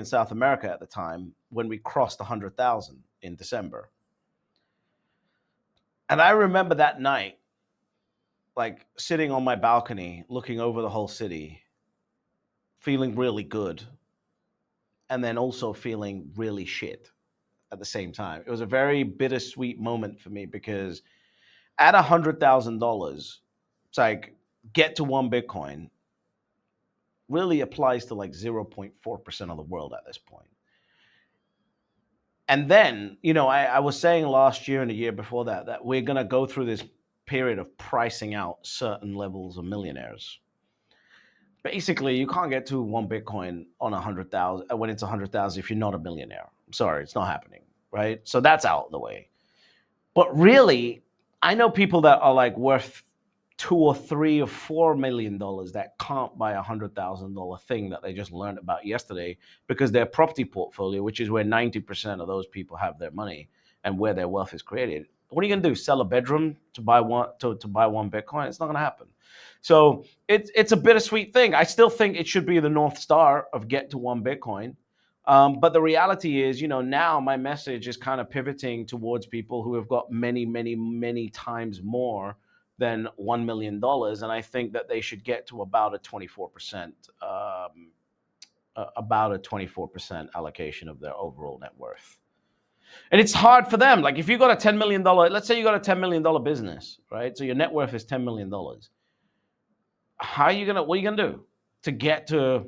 South America at the time when we crossed 100,000 in December. And I remember that night, like sitting on my balcony, looking over the whole city, feeling really good, and then also feeling really shit at the same time. It was a very bittersweet moment for me because at $100,000, it's like get to one Bitcoin really applies to like 0.4% of the world at this point. And then, I was saying last year and the year before that we're going to go through this period of pricing out certain levels of millionaires. Basically, you can't get to one Bitcoin on 100,000 when it's 100,000 if you're not a millionaire. I'm sorry, it's not happening, right? So that's out of the way. But really, I know people that are like worth $2 or $3 or $4 million that can't buy $100,000 thing that they just learned about yesterday because their property portfolio, which is where 90% of those people have their money and where their wealth is created. What are you gonna do? Sell a bedroom to buy one Bitcoin? It's not gonna happen. So it's a bittersweet thing. I still think it should be the North Star of get to one Bitcoin. But the reality is, now my message is kind of pivoting towards people who have got many, many, many times more than $1 million, and I think that they should get to about a 24%, allocation of their overall net worth. And it's hard for them. Like if you got a $10 million, let's say you got a $10 million business, right? So your net worth is $10 million. What are you gonna do to get to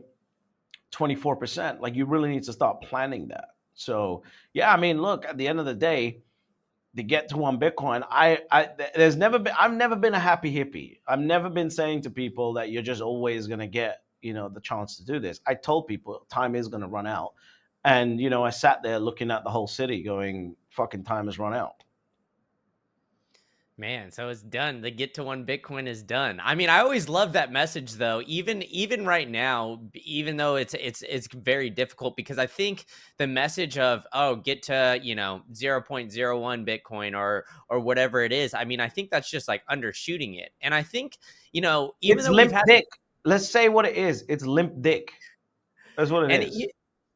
24%? Like you really need to start planning that. So yeah, I mean, look, at the end of the day, to get to one Bitcoin, I've never been a happy hippie. I've never been saying to people that you're just always gonna get, the chance to do this. I told people time is gonna run out. And I sat there looking at the whole city going, fucking time has run out. Man, so it's done. The get to one Bitcoin is done. I mean, I always love that message though. Even right now, even though it's very difficult because I think the message of get to, 0.01 Bitcoin or whatever it is. I mean, I think that's just like undershooting it. And I think, even It's though we've limp had dick. Let's say what it is. It's limp dick. That's what it and is.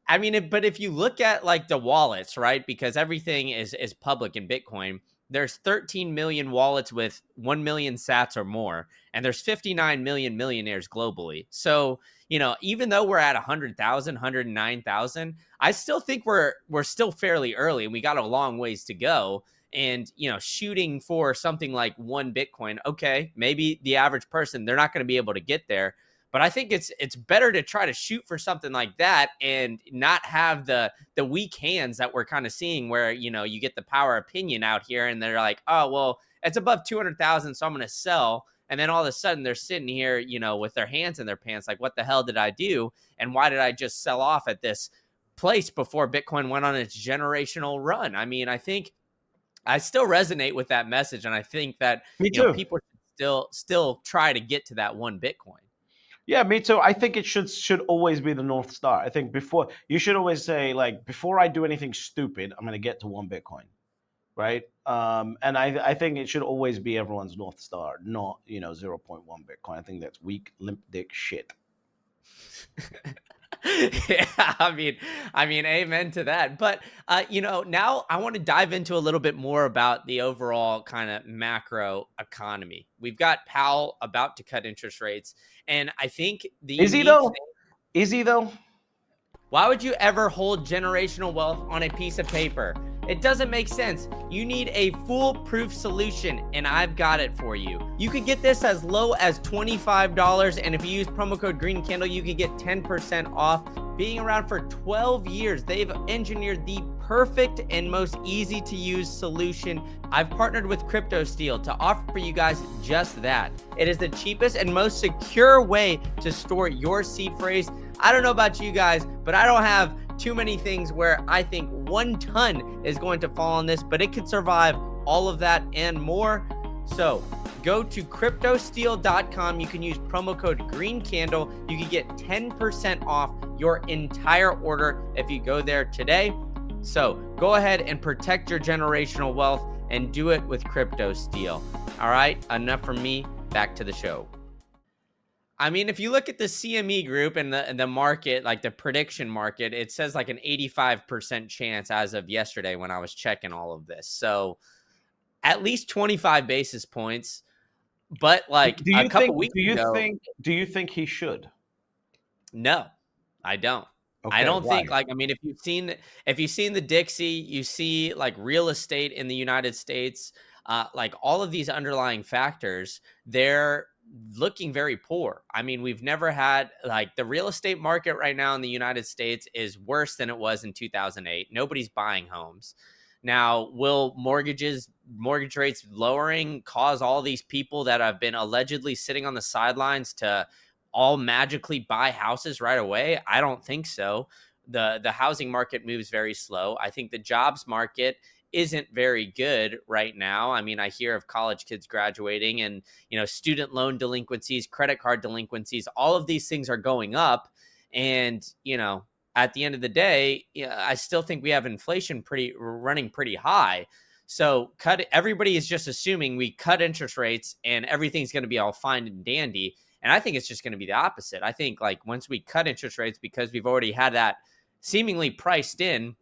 I mean, but if you look at like the wallets, right? Because everything is public in Bitcoin. There's 13 million wallets with 1 million sats or more, and there's 59 million millionaires globally. So, even though we're at 100,000, 109,000, I still think we're still fairly early and we got a long ways to go. And, shooting for something like one Bitcoin, okay, maybe the average person, they're not going to be able to get there, but I think it's better to try to shoot for something like that and not have the weak hands that we're kind of seeing where, you get the power opinion out here and they're like, oh, well, it's above 200,000. So I'm going to sell. And then all of a sudden they're sitting here, with their hands in their pants. Like, what the hell did I do? And why did I just sell off at this place before Bitcoin went on its generational run? I mean, I think I still resonate with that message. And I think that, Me too. people should still try to get to that one Bitcoin. Yeah, me too. I think it should always be the North Star. I think before you should always say like before I do anything stupid, I'm going to get to one Bitcoin, right? And I think it should always be everyone's North Star, not 0.1 Bitcoin. I think that's weak, limp dick shit. Yeah, I mean, amen to that. But now I want to dive into a little bit more about the overall kind of macro economy. We've got Powell about to cut interest rates, and I think the Is he unique though? Is he though? why would you ever hold generational wealth on a piece of paper? It doesn't make sense. You need a foolproof solution, and I've got it for you. You could get this as low as $25, and if you use promo code Green Candle, you could get 10% off. Being around for 12 years, they've engineered the perfect and most easy to use solution. I've partnered with CryptoSteel to offer you guys just that. It is the cheapest and most secure way to store your seed phrase. I don't know about you guys, but I don't have too many things where I think 1 ton is going to fall on this, but it could survive all of that and more. So go to cryptosteel.com. You can use promo code GreenCandle. You can get 10% off your entire order if you go there today. So go ahead and protect your generational wealth and do it with CryptoSteel. All right, enough from me. Back to the show. I mean, if you look at the CME group and the market, like the prediction market, it says like an 85% chance as of yesterday when I was checking all of this. So at least 25 basis points. But like Do a you couple think? weeks Do you ago, think? Do you think he should? no, I don't. I Okay, don't think why? like I mean if you've seen the Dixie, you see like real estate in the United States, like all of these underlying factors, they're looking very poor. I mean, we've never had like the real estate market right now in the United States is worse than it was in 2008. Nobody's buying homes. Now, will mortgage rates lowering cause all these people that have been allegedly sitting on the sidelines to all magically buy houses right away? I don't think so. The housing market moves very slow. I think the jobs market isn't very good right now. I mean, I hear of college kids graduating and, student loan delinquencies, credit card delinquencies, all of these things are going up and, at the end of the day, I still think we have inflation running pretty high. So everybody is just assuming we cut interest rates and everything's going to be all fine and dandy. And I think it's just going to be the opposite. I think like once we cut interest rates, because we've already had that seemingly priced in,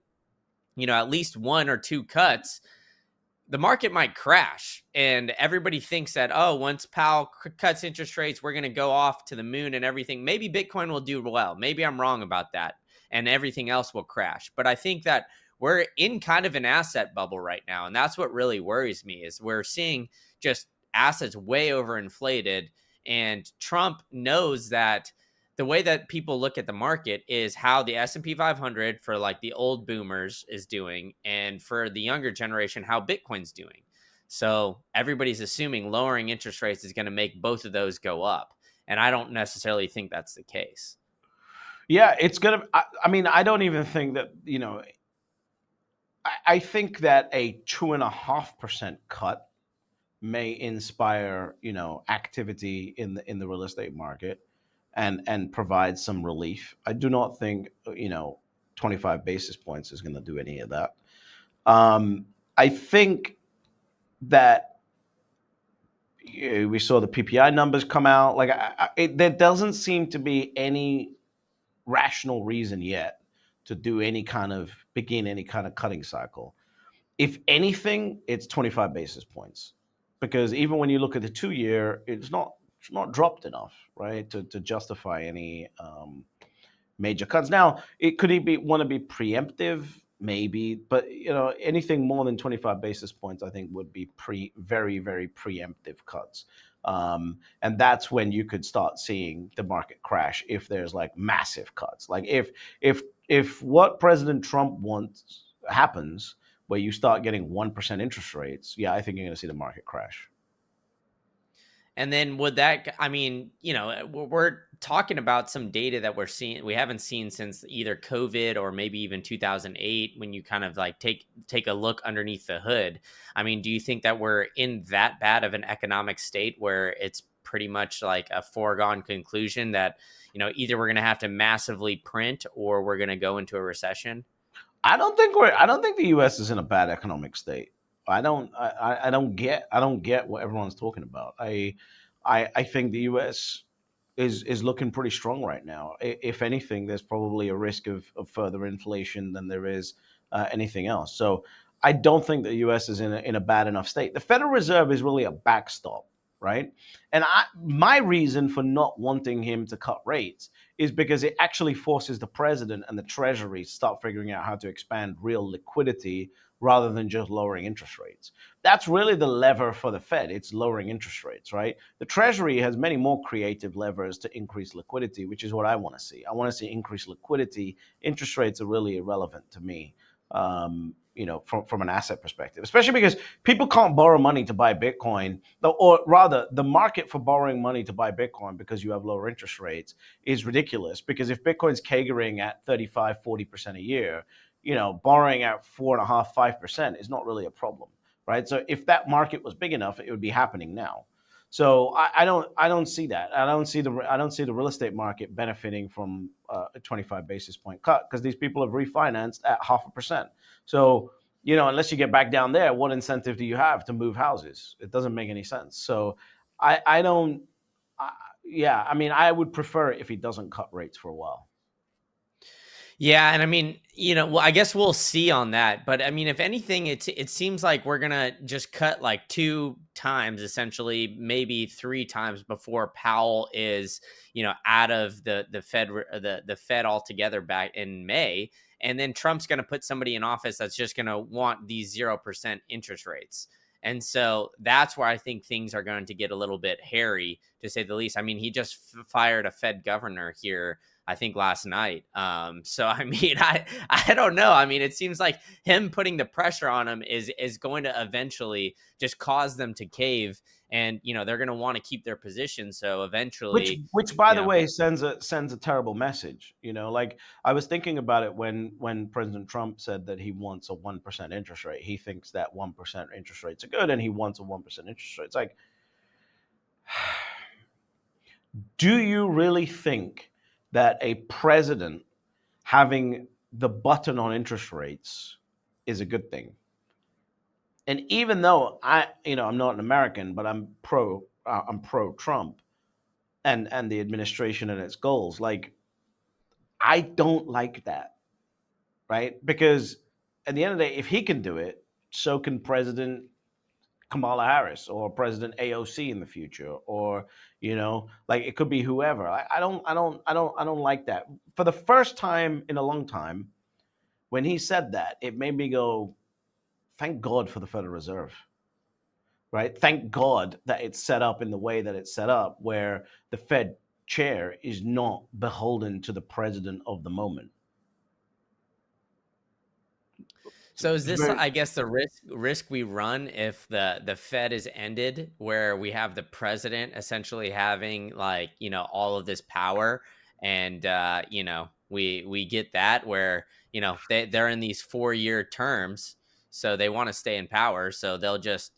at least one or two cuts, the market might crash. And everybody thinks that, oh, once Powell cuts interest rates, we're going to go off to the moon and everything. Maybe Bitcoin will do well. Maybe I'm wrong about that. And everything else will crash. But I think that we're in kind of an asset bubble right now. And that's what really worries me is we're seeing just assets way overinflated. And Trump knows that the way that people look at the market is how the S&P 500 for like the old boomers is doing, and for the younger generation how Bitcoin's doing. So everybody's assuming lowering interest rates is going to make both of those go up, and I don't necessarily think that's the case. Yeah, it's gonna. I mean, I don't even think that. I think that a 2.5% cut may inspire activity in the real estate market and provide some relief. I do not think 25 basis points is going to do any of that. I think that we saw the PPI numbers come out. Like there doesn't seem to be any rational reason yet to do any kind of begin any kind of cutting cycle. If anything, it's 25 basis points, because even when you look at the 2 year, it's not dropped enough, right, to justify any major cuts. Now, it could he be want to be preemptive, maybe, but anything more than 25 basis points, I think, would be very, very preemptive cuts. And that's when you could start seeing the market crash if there's like massive cuts. Like if what President Trump wants happens, where you start getting 1% interest rates, yeah, I think you're going to see the market crash. And then would that, I mean, we're talking about some data that we haven't seen since either COVID or maybe even 2008, when you kind of like take a look underneath the hood. I mean, do you think that we're in that bad of an economic state where it's pretty much like a foregone conclusion that, either we're going to have to massively print or we're going to go into a recession? I don't think the U.S. is in a bad economic state. I don't get what everyone's talking about. I think the U.S. is looking pretty strong right now. If anything, there's probably a risk of further inflation than there is anything else. So I don't think the U.S. is in a bad enough state. The Federal Reserve is really a backstop, right? And my reason for not wanting him to cut rates is because it actually forces the president and the treasury to start figuring out how to expand real liquidity rather than just lowering interest rates. That's really the lever for the Fed. It's lowering interest rates, right? The treasury has many more creative levers to increase liquidity, which is what I want to see. I want to see increased liquidity. Interest rates are really irrelevant to me. From an asset perspective, especially because people can't borrow money to buy Bitcoin, or rather, the market for borrowing money to buy Bitcoin because you have lower interest rates is ridiculous. Because if Bitcoin's catering at 35-40% a year, borrowing at 4.5-5% is not really a problem, right? So if that market was big enough, it would be happening now. So I don't see that. I don't see the real estate market benefiting from a 25 basis point cut because these people have refinanced at 0.5%. So unless you get back down there, what incentive do you have to move houses? It doesn't make any sense. So I don't. I, yeah, I mean, I would prefer it if he doesn't cut rates for a while. Yeah, and I mean, well, I guess we'll see on that. But I mean, if anything, it seems like we're gonna just cut like two times, essentially, maybe three times before Powell is, out of the Fed the Fed altogether back in May, and then Trump's gonna put somebody in office that's just gonna want these 0% interest rates. And so that's where I think things are going to get a little bit hairy, to say the least. I mean, he just fired a Fed governor here, I think, last night. So I mean, I don't know. I mean, it seems like him putting the pressure on him is going to eventually just cause them to cave, and they're going to want to keep their position. So Which, eventually, which, by you the know. way, sends a terrible message. Like I was thinking about it when President Trump said that he wants a 1% interest rate. He thinks that 1% interest rates are good, and he wants a 1% interest rate. It's like, do you really think that a president having the button on interest rates is a good thing? And even though I'm not an American, but I'm pro Trump and the administration and its goals. Like, I don't like that, right? Because at the end of the day, if he can do it, so can President Kamala Harris or President AOC in the future, or like it could be whoever. I don't like that. For the first time in a long time, when he said that, it made me go, "Thank God for the Federal Reserve." Right? Thank God that it's set up in the way that it's set up, where the Fed chair is not beholden to the president of the moment. So is It's this, very I guess, the risk we run if the Fed is ended, where we have the president essentially having, like, all of this power, and we get that where they're in these 4-year terms, so they want to stay in power, so they'll just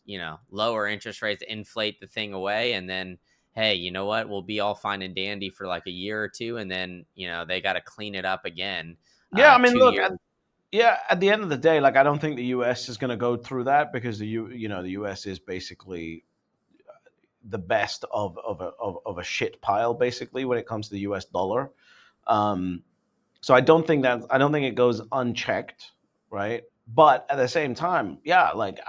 lower interest rates, inflate the thing away, and then, hey, you know what, we'll be all fine and dandy for like a year or two, and then they got to clean it up again, yeah. I mean, two look, years. yeah. At the end of the day, like I don't think the U.S. is going to go through that because the U.S. is basically the best of a shit pile, basically, when it comes to the U.S. dollar. Um, so I don't think it goes unchecked, right? But at the same time, yeah, like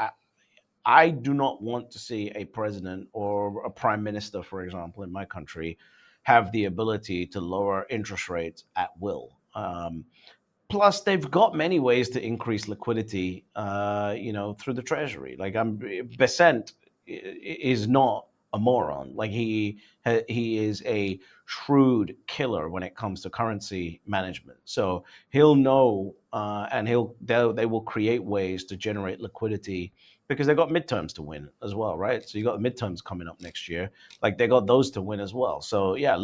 I do not want to see a president or a prime minister, for example, in my country, have the ability to lower interest rates at will. Plus, they've got many ways to increase liquidity, through the treasury. Like Besant is not a moron. Like he is a shrewd killer when it comes to currency management. So he'll know, and they will create ways to generate liquidity because they've got midterms to win as well, right? So you got the midterms coming up next year. Like they got those to win as well. So yeah,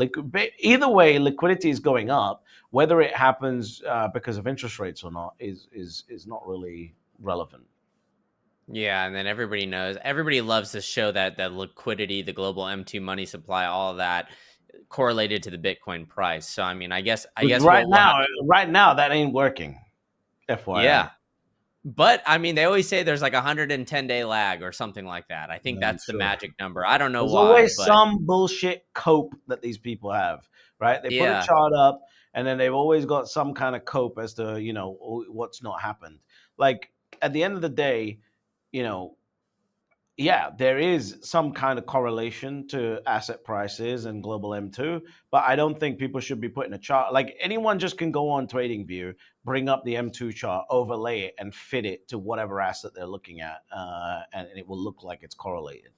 either way, liquidity is going up. Whether it happens because of interest rates or not is not really relevant. Yeah, and then everybody loves to show that liquidity, the global M2 money supply, all of that correlated to the Bitcoin price. So I mean, I Which guess we'll have to. right now, that ain't working. FYI. Yeah. But I mean, they always say there's like a 110-day lag or something like that. I think I'm that's the sure. magic number. I don't know There's why, always but some bullshit cope that these people have, right? They put a yeah. chart up, and then they've always got some kind of cope as to what's not happened. Like at the end of the day, you know, yeah, there is some kind of correlation to asset prices and global M2, but I don't think people should be putting a chart. Like anyone just can go on TradingView, bring up the M2 chart, overlay it, and fit it to whatever asset they're looking at, and it will look like it's correlated.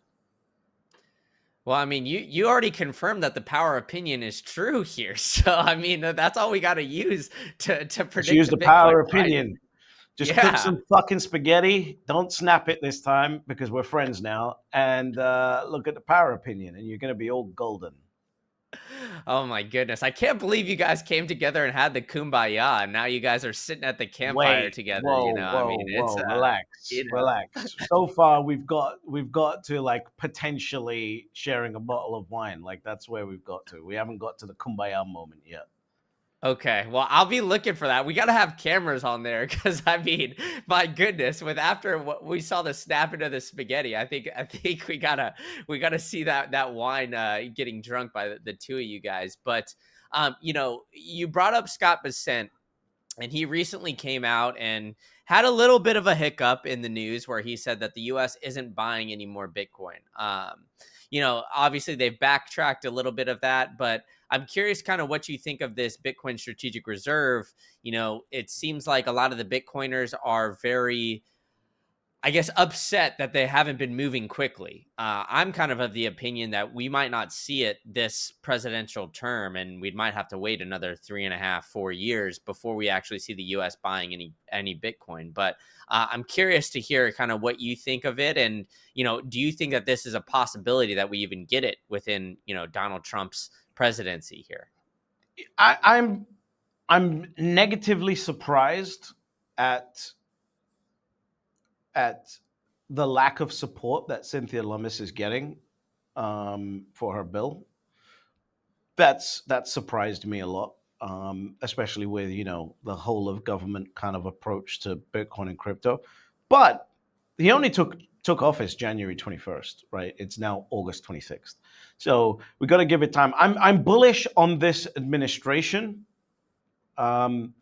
Well, I mean, you already confirmed that the power opinion is true here. So I mean, that's all we got to use to Just predict use the the Bitcoin power price. opinion. Just cook Yeah. some fucking spaghetti. Don't snap it this time because we're friends now. And look at the power opinion, and you're going to be all golden. Oh my goodness. I can't believe you guys came together and had the kumbaya, and now you guys are sitting at the campfire Wait, together, whoa, I mean, whoa, it's, whoa, relax, you know. relax. So far, we've got to like potentially sharing a bottle of wine. Like that's where we've got to. We haven't got to the kumbaya moment yet. Okay, well, I'll be looking for that. We gotta have cameras on there because I mean, my goodness, with after what we saw the snap into the spaghetti, I think we gotta see that wine getting drunk by the two of you guys. But you brought up Scott Bessent, and he recently came out and had a little bit of a hiccup in the news where he said that the US isn't buying any more Bitcoin. Obviously they've backtracked a little bit of that, but I'm curious kind of what you think of this Bitcoin strategic reserve. It seems like a lot of the Bitcoiners are very, I guess, upset that they haven't been moving quickly. I'm kind of the opinion that we might not see it this presidential term, and we might have to wait another 3.5, 4 years before we actually see the U.S. buying any Bitcoin. But I'm curious to hear kind of what you think of it, and do you think that this is a possibility that we even get it within Donald Trump's presidency here? I, I'm I'm negatively surprised at at the lack of support that Cynthia Lummis is getting for her bill. That surprised me a lot, especially with the whole of government kind of approach to Bitcoin and crypto. But he only took office January 21st, right? It's now August 26th, so we got to give it time. I'm bullish on this administration, um,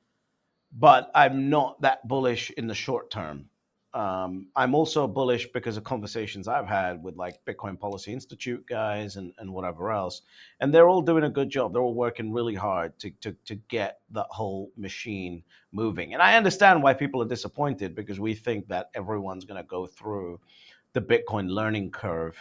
but I'm not that bullish in the short term. I'm also bullish because of conversations I've had with like Bitcoin Policy Institute guys and whatever else. And they're all doing a good job. They're all working really hard to get the whole machine moving. And I understand why people are disappointed because we think that everyone's going to go through the Bitcoin learning curve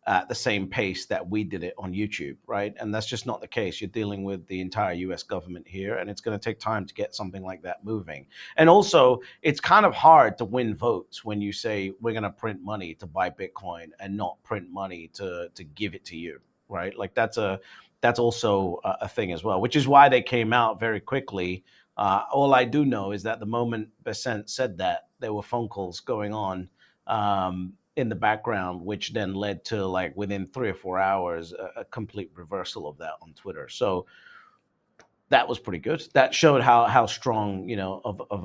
at the same pace that we did it on YouTube, right? And that's just not the case. You're dealing with the entire US government here, and it's going to take time to get something like that moving. And also, it's kind of hard to win votes when you say we're going to print money to buy Bitcoin and not print money to give it to you, right? Like that's also a thing as well, which is why they came out very quickly. All I do know is that the moment Besant said that, there were phone calls going on in the background, which then led to like within 3 or 4 hours a complete reversal of that on Twitter. So that was pretty good. That showed how strong of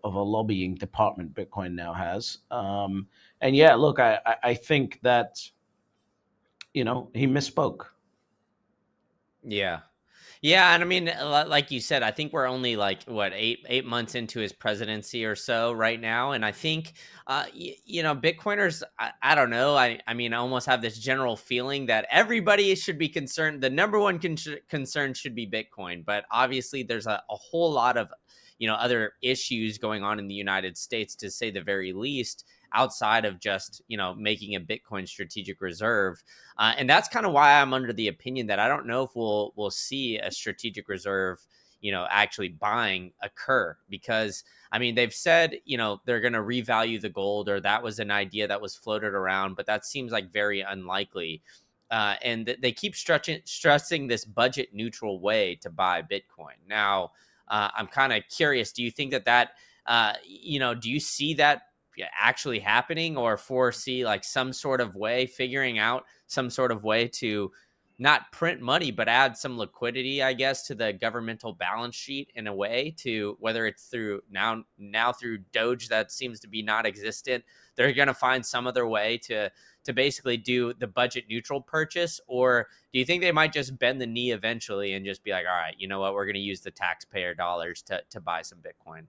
a lobbying department Bitcoin now has. And yeah, look, I think that he misspoke. Yeah. Yeah, and I mean, like you said, I think we're only like what 8 months into his presidency or so right now, and I think, Bitcoiners. I don't know. I mean, I almost have this general feeling that everybody should be concerned. The number one concern should be Bitcoin, but obviously, there's a whole lot of other issues going on in the United States, to say the very least, outside of just making a Bitcoin strategic reserve. And that's kind of why I'm under the opinion that I don't know if we'll see a strategic reserve, actually buying occur, because I mean they've said they're going to revalue the gold, or that was an idea that was floated around, but that seems like very unlikely. And they keep stressing this budget neutral way to buy Bitcoin. Now, I'm kind of curious. Do you think do you see that actually happening, or foresee like some sort of way, figuring out some sort of way to not print money but add some liquidity, I guess, to the governmental balance sheet, in a way, to whether it's through now through Doge that seems to be not existent. They're going to find some other way to basically do the budget neutral purchase? Or do you think they might just bend the knee eventually and just be like, all right, you know what, we're going to use the taxpayer dollars to buy some Bitcoin?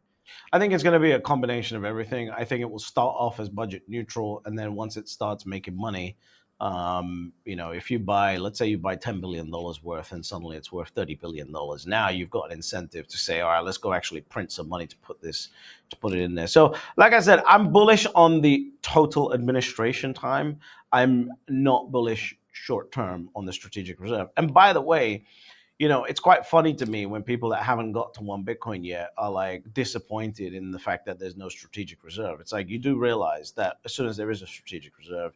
I think it's going to be a combination of everything. I think it will start off as budget neutral, and then once it starts making money, if you buy, let's say you buy $10 billion worth, and suddenly it's worth $30 billion. Now you've got an incentive to say, all right, let's go actually print some money to put it in there. So, like I said, I'm bullish on the total administration time. I'm not bullish short term on the strategic reserve. And by the way, it's quite funny to me when people that haven't got to 1 Bitcoin yet are like disappointed in the fact that there's no strategic reserve. It's like you do realize that as soon as there is a strategic reserve,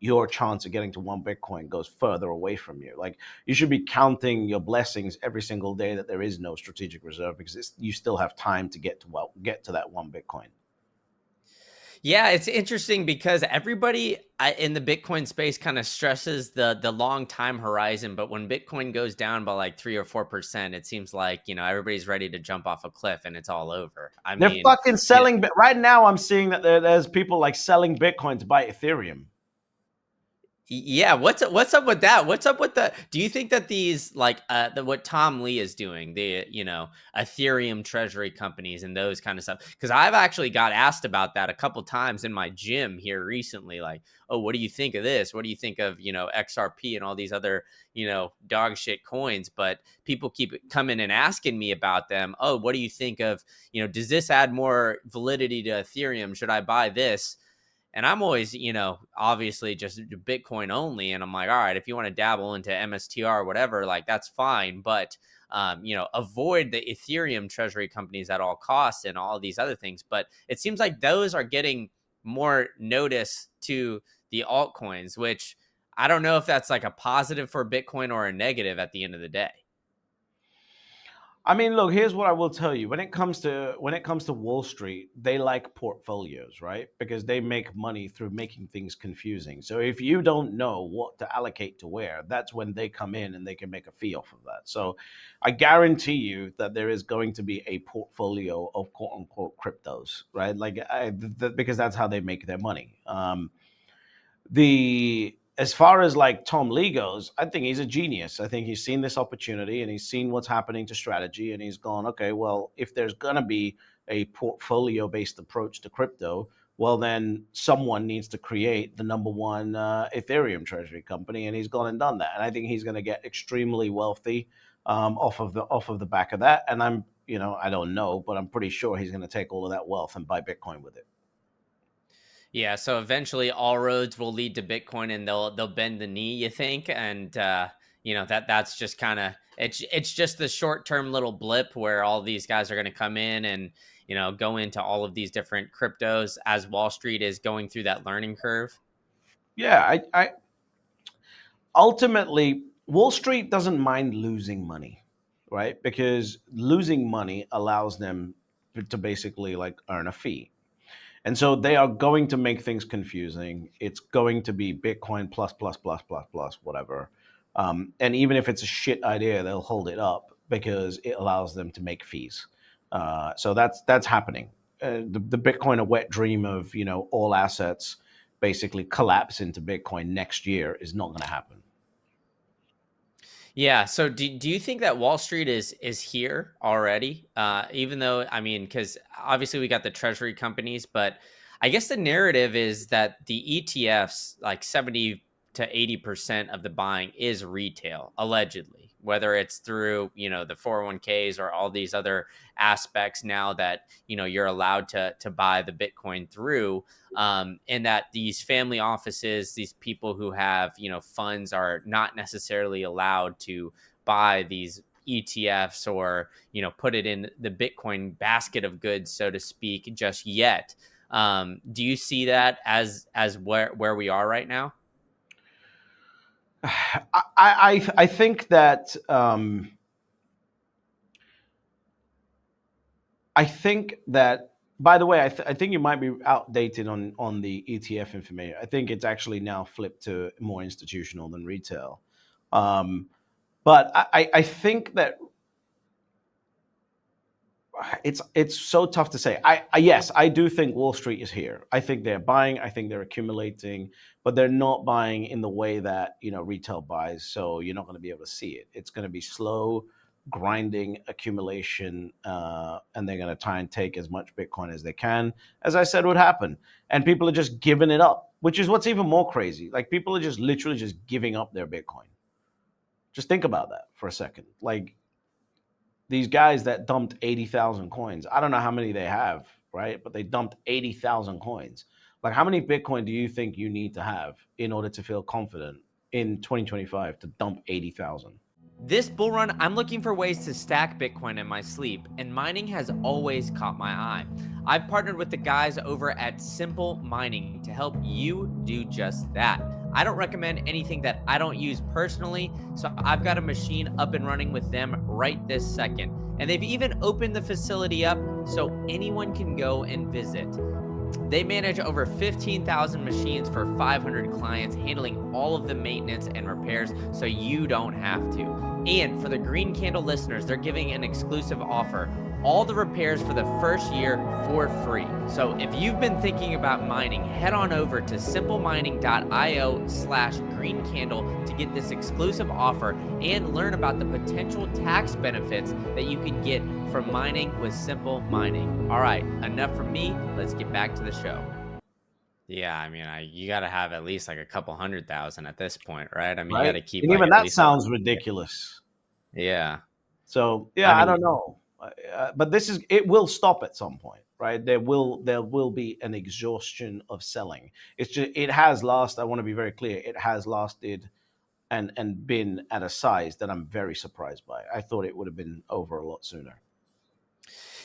your chance of getting to 1 Bitcoin goes further away from you. Like you should be counting your blessings every single day that there is no strategic reserve, because you still have time to get to that 1 Bitcoin. Yeah, it's interesting because everybody in the Bitcoin space kind of stresses the long time horizon, but when Bitcoin goes down by like 3 or 4%, it seems like everybody's ready to jump off a cliff and it's all over. I They're mean, fucking you selling. Right now, I'm seeing that there's people like selling Bitcoin to buy Ethereum. Yeah, what's up with that? What's up with the Do you think that these like what Tom Lee is doing, the Ethereum treasury companies and those kind of stuff? Cuz I've actually got asked about that a couple times in my gym here recently, like, "Oh, what do you think of this? What do you think of, XRP and all these other, dog shit coins?" But people keep coming and asking me about them. "Oh, what do you think of, does this add more validity to Ethereum? Should I buy this?" And I'm always, obviously just Bitcoin only. And I'm like, all right, if you want to dabble into MSTR or whatever, like that's fine. But, avoid the Ethereum treasury companies at all costs and all these other things. But it seems like those are getting more notice to the altcoins, which I don't know if that's like a positive for Bitcoin or a negative at the end of the day. I mean, look, here's what I will tell you. When it comes to Wall Street, they like portfolios, right? Because they make money through making things confusing. So if you don't know what to allocate to where, that's when they come in and they can make a fee off of that. So I guarantee you that there is going to be a portfolio of quote unquote cryptos, right? Because that's how they make their money. The As far as like Tom Lee goes, I think he's a genius. I think he's seen this opportunity and he's seen what's happening to strategy, and he's gone, okay, well, if there's gonna be a portfolio based approach to crypto, well, then someone needs to create the number one Ethereum treasury company, and he's gone and done that. And I think he's going to get extremely wealthy off of the back of that. And I don't know, but I'm pretty sure he's going to take all of that wealth and buy Bitcoin with it. Yeah, so eventually all roads will lead to Bitcoin and they'll bend the knee, you think? And that's just kind of it's just the short-term little blip where all these guys are going to come in and, go into all of these different cryptos as Wall Street is going through that learning curve. Yeah, I ultimately, Wall Street doesn't mind losing money, right? Because losing money allows them to basically like earn a fee. And so they are going to make things confusing. It's going to be Bitcoin plus, plus, plus, plus, plus, whatever. And even if it's a shit idea, they'll hold it up because it allows them to make fees. So that's happening. The Bitcoin a wet dream of all assets basically collapse into Bitcoin next year is not going to happen. Yeah. So do you think that Wall Street is here already? Even though I mean, because obviously we got the treasury companies, but I guess the narrative is that the ETFs, like 70 to 80% of the buying is retail, allegedly, whether it's through the 401ks or all these other aspects now that you're allowed to buy the Bitcoin through, and that these family offices, these people who have funds, are not necessarily allowed to buy these ETFs or put it in the Bitcoin basket of goods, so to speak, just yet. Do you see that as where we are right now? I think that I think that, by the way, I think you might be outdated on the ETF information. I think it's actually now flipped to more institutional than retail. Um, but I think that it's so tough to say. Yes, I do think Wall Street is here. I think they're buying. I think they're accumulating, but they're not buying in the way that retail buys. So you're not going to be able to see it. It's going to be slow, grinding accumulation, and they're going to try and take as much Bitcoin as they can. As I said, would happen, and people are just giving it up, which is what's even more crazy. Like people are just literally just giving up their Bitcoin. Just think about that for a second. Like these guys that dumped 80,000 coins. I don't know how many they have, right? But they dumped 80,000 coins. Like, how many Bitcoin do you think you need to have in order to feel confident in 2025 to dump 80,000? This bull run, I'm looking for ways to stack Bitcoin in my sleep, and mining has always caught my eye. I've partnered with the guys over at Simple Mining to help you do just that. I don't recommend anything that I don't use personally, so I've got a machine up and running with them right this second. And they've even opened the facility up so anyone can go and visit. They manage over 15,000 machines for 500 clients, handling all of the maintenance and repairs so you don't have to. And for the Green Candle listeners, they're giving an exclusive offer. All the repairs for the first year for free. So if you've been thinking about mining, head on over to simplemining.io/greencandle to get this exclusive offer and learn about the potential tax benefits that you can get from mining with Simple Mining. All right, enough from me. Let's get back to the show. Yeah, I mean, you got to have at least like a couple 100,000 at this point, right? I mean, you got right? to keep And like even at that least a sounds yeah. ridiculous. Yeah. So yeah, I I mean, don't know, but it will stop at some point, right? There will be an exhaustion of selling. It's just it has lasted. I want to be very clear. It has lasted and been at a size that I'm very surprised by. I thought it would have been over a lot sooner.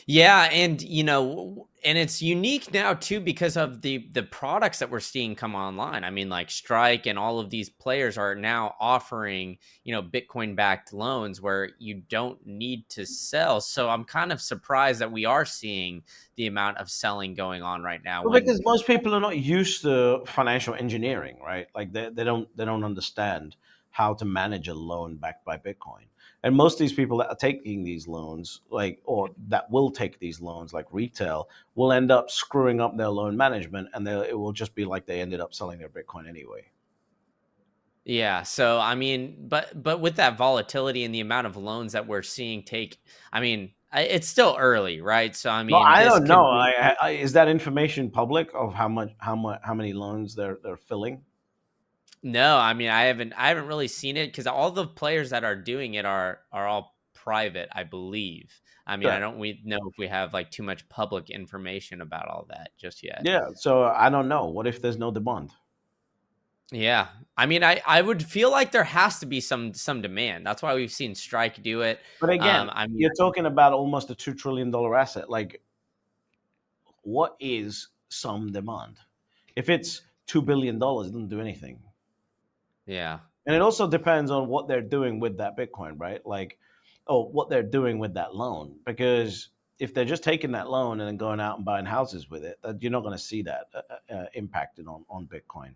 yeah, and and it's unique now too because of the products that we're seeing come online. I mean, like Strike and all of these players are now offering, Bitcoin backed loans where you don't need to sell. So I'm kind of surprised that we are seeing the amount of selling going on right now Well, when because most people are not used to financial engineering, right? Like they don't understand how to manage a loan backed by Bitcoin. And most of these people that are taking these loans, like or that will take these loans, like retail, will end up screwing up their loan management, and it will just be like they ended up selling their Bitcoin anyway. yeah, so I mean, but with that volatility and the amount of loans that we're seeing take, I mean, it's still early, right? So I Well, mean, I this don't know. could be Is that information public of how many loans they're filling? no, I mean, I haven't really seen it because all the players that are doing it are all private, I believe. I mean, I Sure. don't we know if we have like too much public information about all that just yet. Yeah. So I don't know. What if there's no demand? Yeah. I mean, I would feel like there has to be some demand. That's why we've seen Strike do it. But again, I mean, you're talking about almost a $2 trillion asset. Like, what is some demand? If it's $2 billion, it doesn't do anything. yeah. And it also depends on what they're doing with that Bitcoin, right? Like, oh, what they're doing with that loan. Because if they're just taking that loan and then going out and buying houses with it, you're not going to see that impacted on Bitcoin.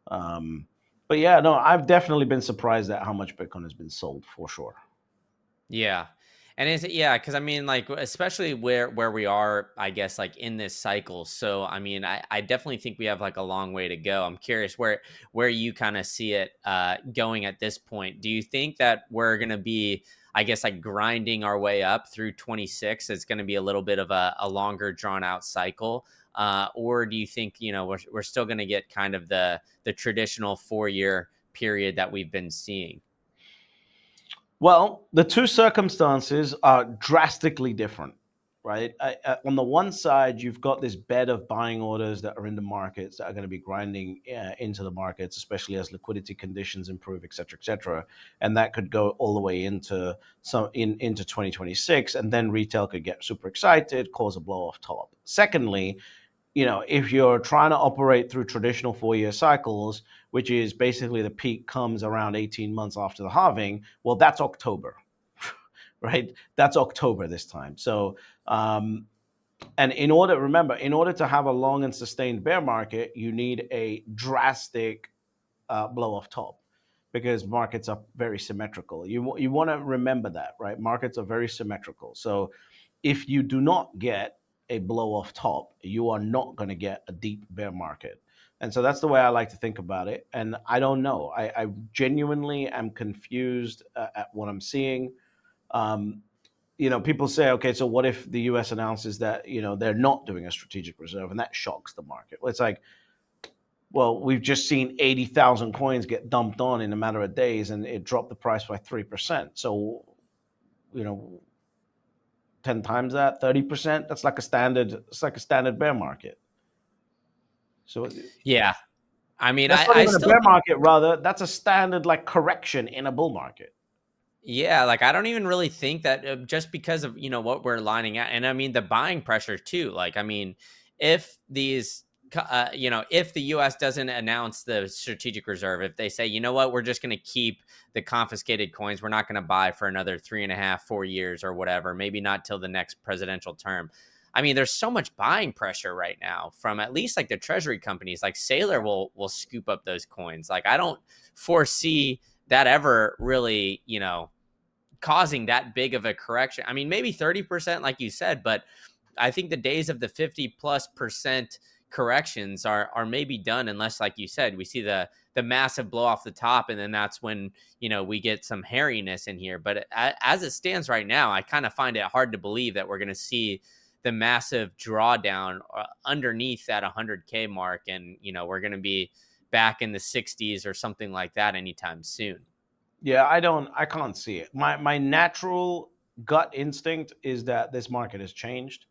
Um, but yeah, no, I've definitely been surprised at how much Bitcoin has been sold for sure. Yeah. And it's yeah, because I mean, like, especially where we are, I guess, like in this cycle. So I mean, I definitely think we have like a long way to go. I'm curious where you kind of see it going at this point. Do you think that we're gonna be, I guess, like grinding our way up through 26? It's gonna be a little bit of a longer drawn out cycle. Or do you think, we're still gonna get kind of the traditional 4 year period that we've been seeing? Well, the two circumstances are drastically different, right? On the one side, you've got this bed of buying orders that are in the markets that are going to be grinding into the markets, especially as liquidity conditions improve, et cetera, and that could go all the way into 2026, and then retail could get super excited, cause a blow off top. Secondly, if you're trying to operate through traditional 4 year cycles, which is basically the peak comes around 18 months after the halving, well, that's October, right? That's October this time. So, and in order to have a long and sustained bear market, you need a drastic blow off top because markets are very symmetrical. You want to remember that, right? Markets are very symmetrical. So if you do not get a blow off top, you are not going to get a deep bear market. And so that's the way I like to think about it. And I don't know. I genuinely am confused at what I'm seeing. Um, people say, okay, so what if the US announces that, they're not doing a strategic reserve and that shocks the market? Well, it's like, well, we've just seen 80,000 coins get dumped on in a matter of days and it dropped the price by 3%. So, you know, 10 times that, 30%, it's like a standard bear market. So Yeah. I mean, that's I not I even a still bear think market, rather. That's a standard like correction in a bull market. Yeah, like I don't even really think that just because of what we're lining out, and I mean the buying pressure too. Like I mean, if if the U.S. doesn't announce the strategic reserve, if they say what, we're just going to keep the confiscated coins, we're not going to buy for another 3.5, 4 years or whatever, maybe not till the next presidential term. I mean, there's so much buying pressure right now from at least like the treasury companies. Like Sailor will scoop up those coins. Like I don't foresee that ever really causing that big of a correction. I mean, maybe 30%, like you said, but I think the days of the 50+% corrections are maybe done unless, like you said, we see the massive blow off the top, and then that's when we get some hairiness in here. But as it stands right now, I kind of find it hard to believe that we're going to see the massive drawdown underneath that 100K mark, and we're going to be back in the 60s or something like that anytime soon. Yeah, I can't see it. My natural gut instinct is that this market has changed.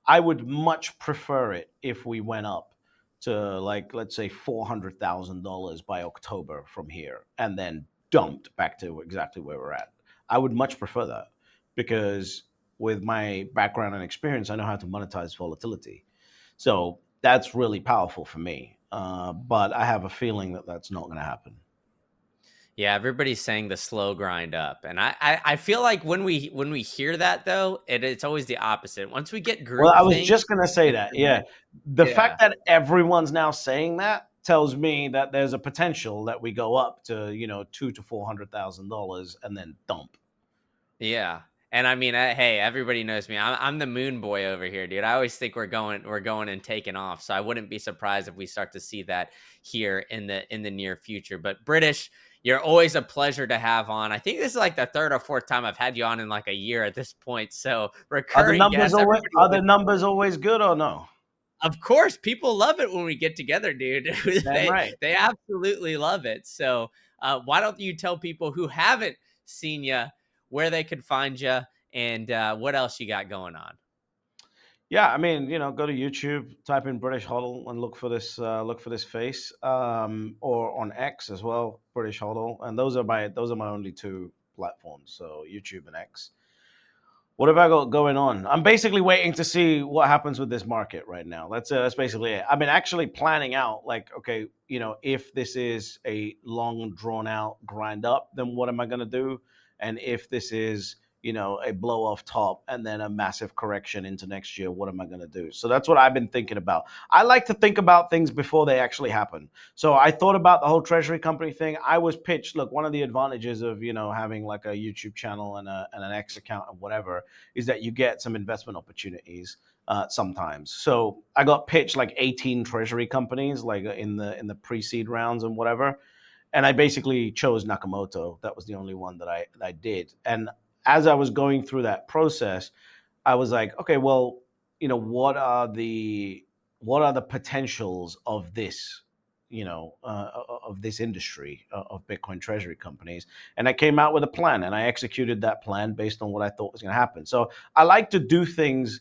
I would much prefer it if we went up to, like, let's say $400,000 by October from here and then dumped back to exactly where we're at. I would much prefer that because with my background and experience, I know how to monetize volatility. So that's really powerful for me. But I have a feeling that that's not going to happen. Yeah, everybody's saying the slow grind up, and I feel like when we hear that though, it's always the opposite. Once we get Well, I was groupthink, just gonna say it's that. the Yeah. next. The fact Yeah, that everyone's now saying that tells me that there's a potential that we go up to, two to $400,000 and then dump. yeah. And I mean, hey, everybody knows me. I'm the moon boy over here, dude. I always think we're going and taking off. So I wouldn't be surprised if we start to see that here in the near future. But British, you're always a pleasure to have on. I think this is like the third or fourth time I've had you on in like a year at this point. So recurring guests, everybody Are always. the numbers always good or no? Of course, people love it when we get together, dude. Damn they right. they absolutely love it. So, why don't you tell people who haven't seen you where they could find you and what else you got going on? Yeah, I mean, go to YouTube, type in British Hodl, and look for this face, or on X as well, British Hodl, and those are my only two platforms, so YouTube and X. What have I got going on? I'm basically waiting to see what happens with this market right now. That's basically it. I've been actually planning out, like, okay, if this is a long drawn out grind up, then what am I going to do? And if this is, a blow off top and then a massive correction into next year, what am I going to do? So that's what I've been thinking about. I like to think about things before they actually happen. So I thought about the whole treasury company thing. I was pitched, look, one of the advantages of, having like a YouTube channel and an X account and whatever is that you get some investment opportunities sometimes. So I got pitched like 18 treasury companies, like in the pre-seed rounds and whatever, and I basically chose Nakamoto. That was the only one that I did. And as I was going through that process, I was like, okay, well, what are the potentials of this, of this industry of Bitcoin treasury companies? And I came out with a plan, and I executed that plan based on what I thought was going to happen. So I like to do things,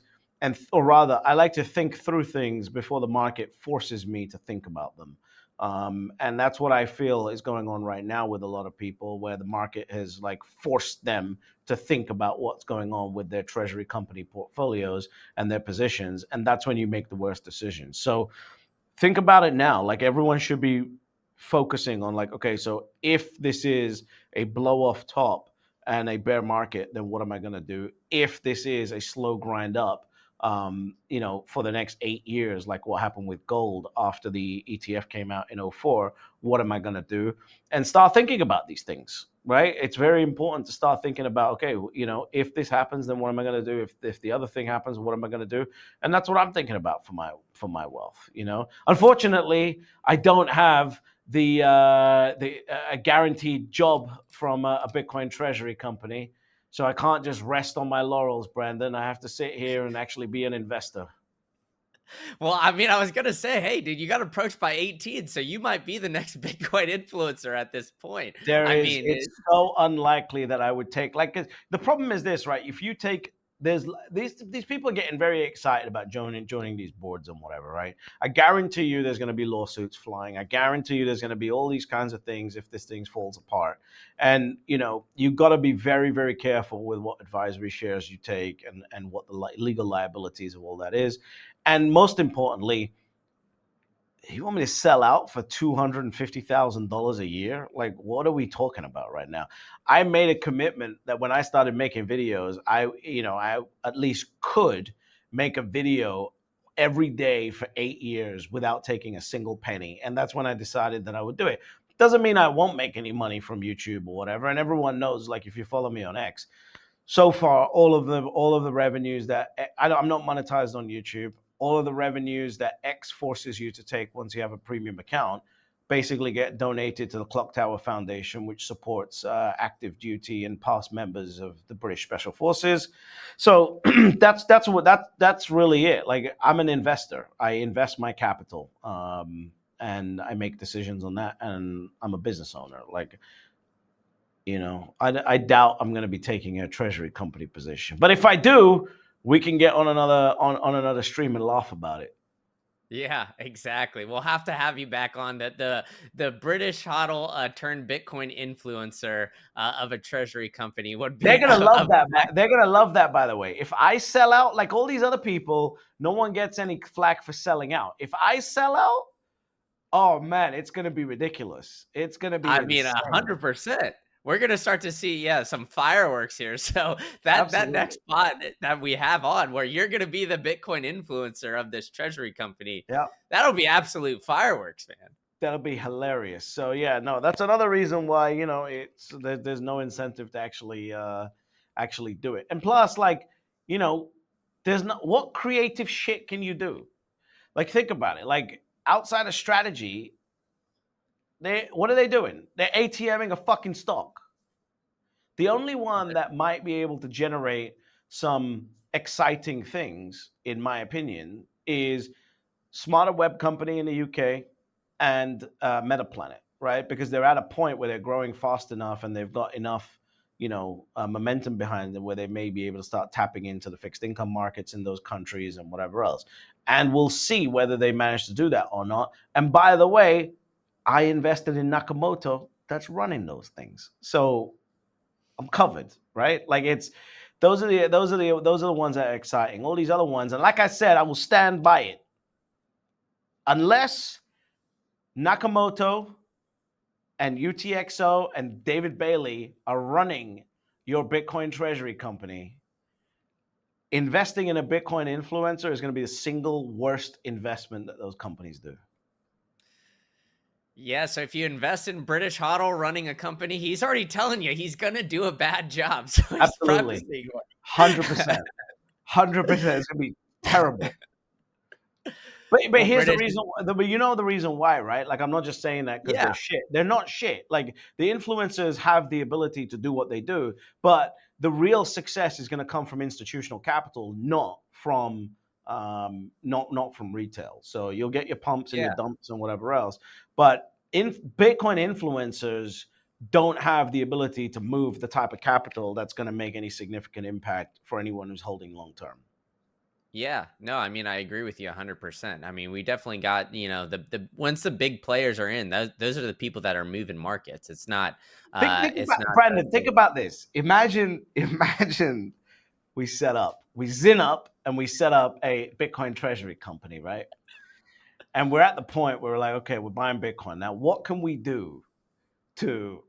or rather, I like to think through things before the market forces me to think about them. And that's what I feel is going on right now with a lot of people, where the market has like forced them to think about what's going on with their treasury company portfolios and their positions. And that's when you make the worst decisions. So think about it now. Like, everyone should be focusing on, like, okay, so if this is a blow off top and a bear market, then what am I going to do? If this is a slow grind up, for the next 8 years, like what happened with gold after the ETF came out in '04, what am I going to do? And start thinking about these things, right? It's very important to start thinking about, okay, if this happens, then what am I going to do? If the other thing happens, what am I going to do? And that's what I'm thinking about for my wealth. Unfortunately, I don't have the guaranteed job from a Bitcoin treasury company, so I can't just rest on my laurels, Brandon. I have to sit here and actually be an investor. Well, I mean, I was gonna say, hey, dude, you got approached by 18, so you might be the next Bitcoin influencer at this point. There I is mean, It's so unlikely that I would take, like, 'cause the problem is this, right? If you take there's these people are getting very excited about joining these boards and whatever, right? I guarantee you there's going to be lawsuits flying. I guarantee you there's going to be all these kinds of things if this thing falls apart. And you've got to be very, very careful with what advisory shares you take and what the legal liabilities of all that is. And most importantly, you want me to sell out for $250,000 a year? Like, what are we talking about right now? I made a commitment that when I started making videos, I at least could make a video every day for 8 years without taking a single penny. And that's when I decided that I would do it. Doesn't mean I won't make any money from YouTube or whatever. And everyone knows, like, if you follow me on X, so far all of the revenues that I'm not monetized on YouTube, all of the revenues that X forces you to take once you have a premium account basically get donated to the Clock Tower Foundation, which supports active duty and past members of the British Special Forces. So that's really it. Like, I'm an investor. I invest my capital, and I make decisions on that. And I'm a business owner. Like, I doubt I'm going to be taking a treasury company position. But if I do, we can get on another stream and laugh about it. Yeah, exactly. We'll have to have you back on that the British Hodl turned Bitcoin influencer of a treasury company would They're be gonna love a that. They're gonna love that. By the way, if I sell out like all these other people, no one gets any flack for selling out. If I sell out, oh man, it's gonna be ridiculous. It's gonna be I mean, insane. 100%. We're gonna start to see, yeah, some fireworks here. So that next Absolutely. spot that we have on, where you're gonna be the Bitcoin influencer of this treasury company, Yeah. that'll be absolute fireworks, man. That'll be hilarious. So yeah, no, that's another reason why there's no incentive to actually do it. And plus, like, you know, there's not what creative shit can you do? Like, think about it. Like, outside of strategy, what are they doing? They're ATMing a fucking stock. The only one that might be able to generate some exciting things, in my opinion, is Smarter Web Company in the UK and Metaplanet, right? Because they're at a point where they're growing fast enough and they've got enough, momentum behind them where they may be able to start tapping into the fixed income markets in those countries and whatever else. And we'll see whether they manage to do that or not. And by the way, I invested in Nakamoto that's running those things, so I'm covered, right? Like, it's those are the ones that are exciting. All these other ones, and like I said, I will stand by it unless Nakamoto and UTXO and David Bailey are running your Bitcoin treasury company. Investing in a Bitcoin influencer is going to be the single worst investment that those companies do. Yeah, so if you invest in British Hodl running a company, he's already telling you he's gonna do a bad job. So he's Absolutely. prefacing 100%. 100%. It's going to be terrible. But well, here's the British, reason. But you know the reason why, right? Like, I'm not just saying that because yeah, they're shit. They're not shit. Like, the influencers have the ability to do what they do, but the real success is going to come from institutional capital, not from retail. So you'll get your pumps and your yeah. dumps and whatever else, but in Bitcoin influencers don't have the ability to move the type of capital that's going to make any significant impact for anyone who's holding long term. Yeah, no, I mean, I agree with you 100%. I mean, we definitely got, the once the big players are in, those are the people that are moving markets. Think It's about not Brandon. Think about this. Imagine we zin up, and we set up a Bitcoin treasury company, right? And we're at the point where we're like, okay, we're buying Bitcoin now. What can we do to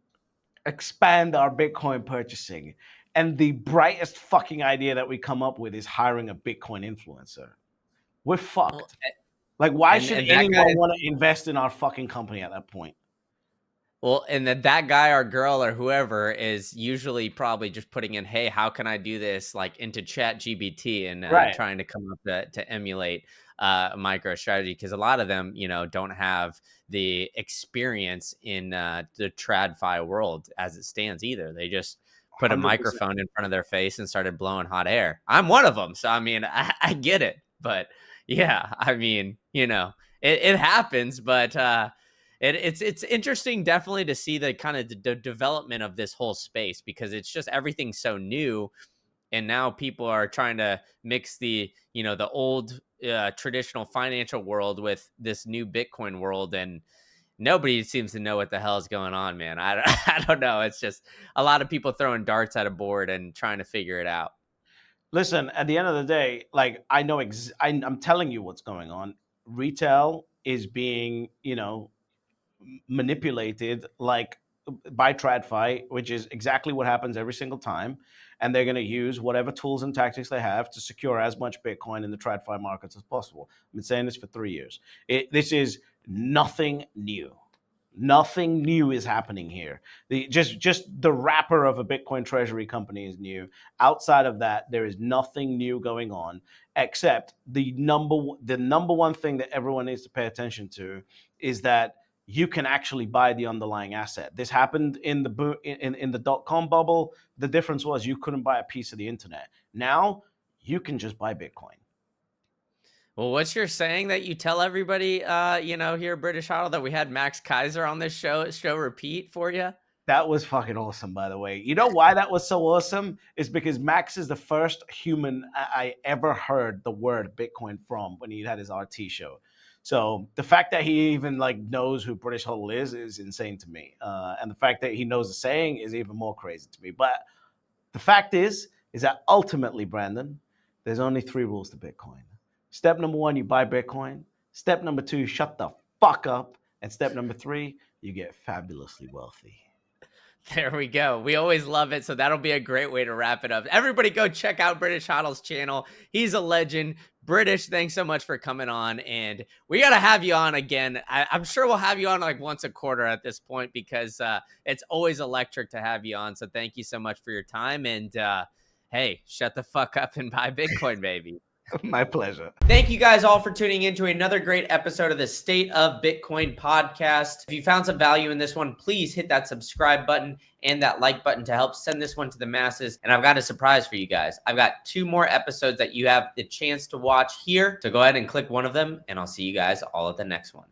expand our Bitcoin purchasing? And the brightest fucking idea that we come up with is hiring a Bitcoin influencer. We're well, fucked. Like, why should and that anyone guy. want to invest in our fucking company at that point? Well, and that guy or girl or whoever is usually probably just putting in, "Hey, how can I do this?" like into Chat GBT and Right. trying to come up to emulate MicroStrategy because a lot of them, don't have the experience in the TradFi world as it stands either. They just put a 100%. microphone in front of their face and started blowing hot air. I'm one of them, so I mean, I get it, but yeah, I mean, it happens, but. It's interesting, definitely, to see the kind of the development of this whole space because it's just everything's so new, and now people are trying to mix the the old traditional financial world with this new Bitcoin world, and nobody seems to know what the hell is going on, man. I don't know. It's just a lot of people throwing darts at a board and trying to figure it out. Listen, at the end of the day, like I know, I'm telling you what's going on. Retail is being, manipulated like by TradFi, which is exactly what happens every single time. And they're going to use whatever tools and tactics they have to secure as much Bitcoin in the TradFi markets as possible. I've been saying this for 3 years. This is nothing new. Nothing new is happening here. Just the wrapper of a Bitcoin treasury company is new. Outside of that, there is nothing new going on, except the number one thing that everyone needs to pay attention to is that you can actually buy the underlying asset. This happened in the dot-com bubble. The difference was you couldn't buy a piece of the internet. Now you can just buy Bitcoin. Well, what's your saying that you tell everybody, here at British Hodl, that we had Max Kaiser on this show repeat for you? That was fucking awesome, by the way. You know why that was so awesome? Is because Max is the first human I ever heard the word Bitcoin from when he had his RT show. So the fact that he even like knows who British Hodl is insane to me, and the fact that he knows the saying is even more crazy to me. But the fact is that ultimately, Brandon, there's only three rules to Bitcoin. Step number one, you buy Bitcoin. Step number two, shut the fuck up. And step number three, you get fabulously wealthy. There we go. We always love it. So that'll be a great way to wrap it up. Everybody go check out British Hodl's channel. He's a legend. British, thanks so much for coming on. And we got to have you on again. I'm sure we'll have you on like once a quarter at this point, because it's always electric to have you on. So thank you so much for your time. And hey, shut the fuck up and buy Bitcoin, baby. My pleasure. Thank you guys all for tuning in to another great episode of the State of Bitcoin podcast. If you found some value in this one, please hit that subscribe button and that like button to help send this one to the masses. And I've got a surprise for you guys. I've got 2 more episodes that you have the chance to watch here. So go ahead and click one of them, and I'll see you guys all at the next one.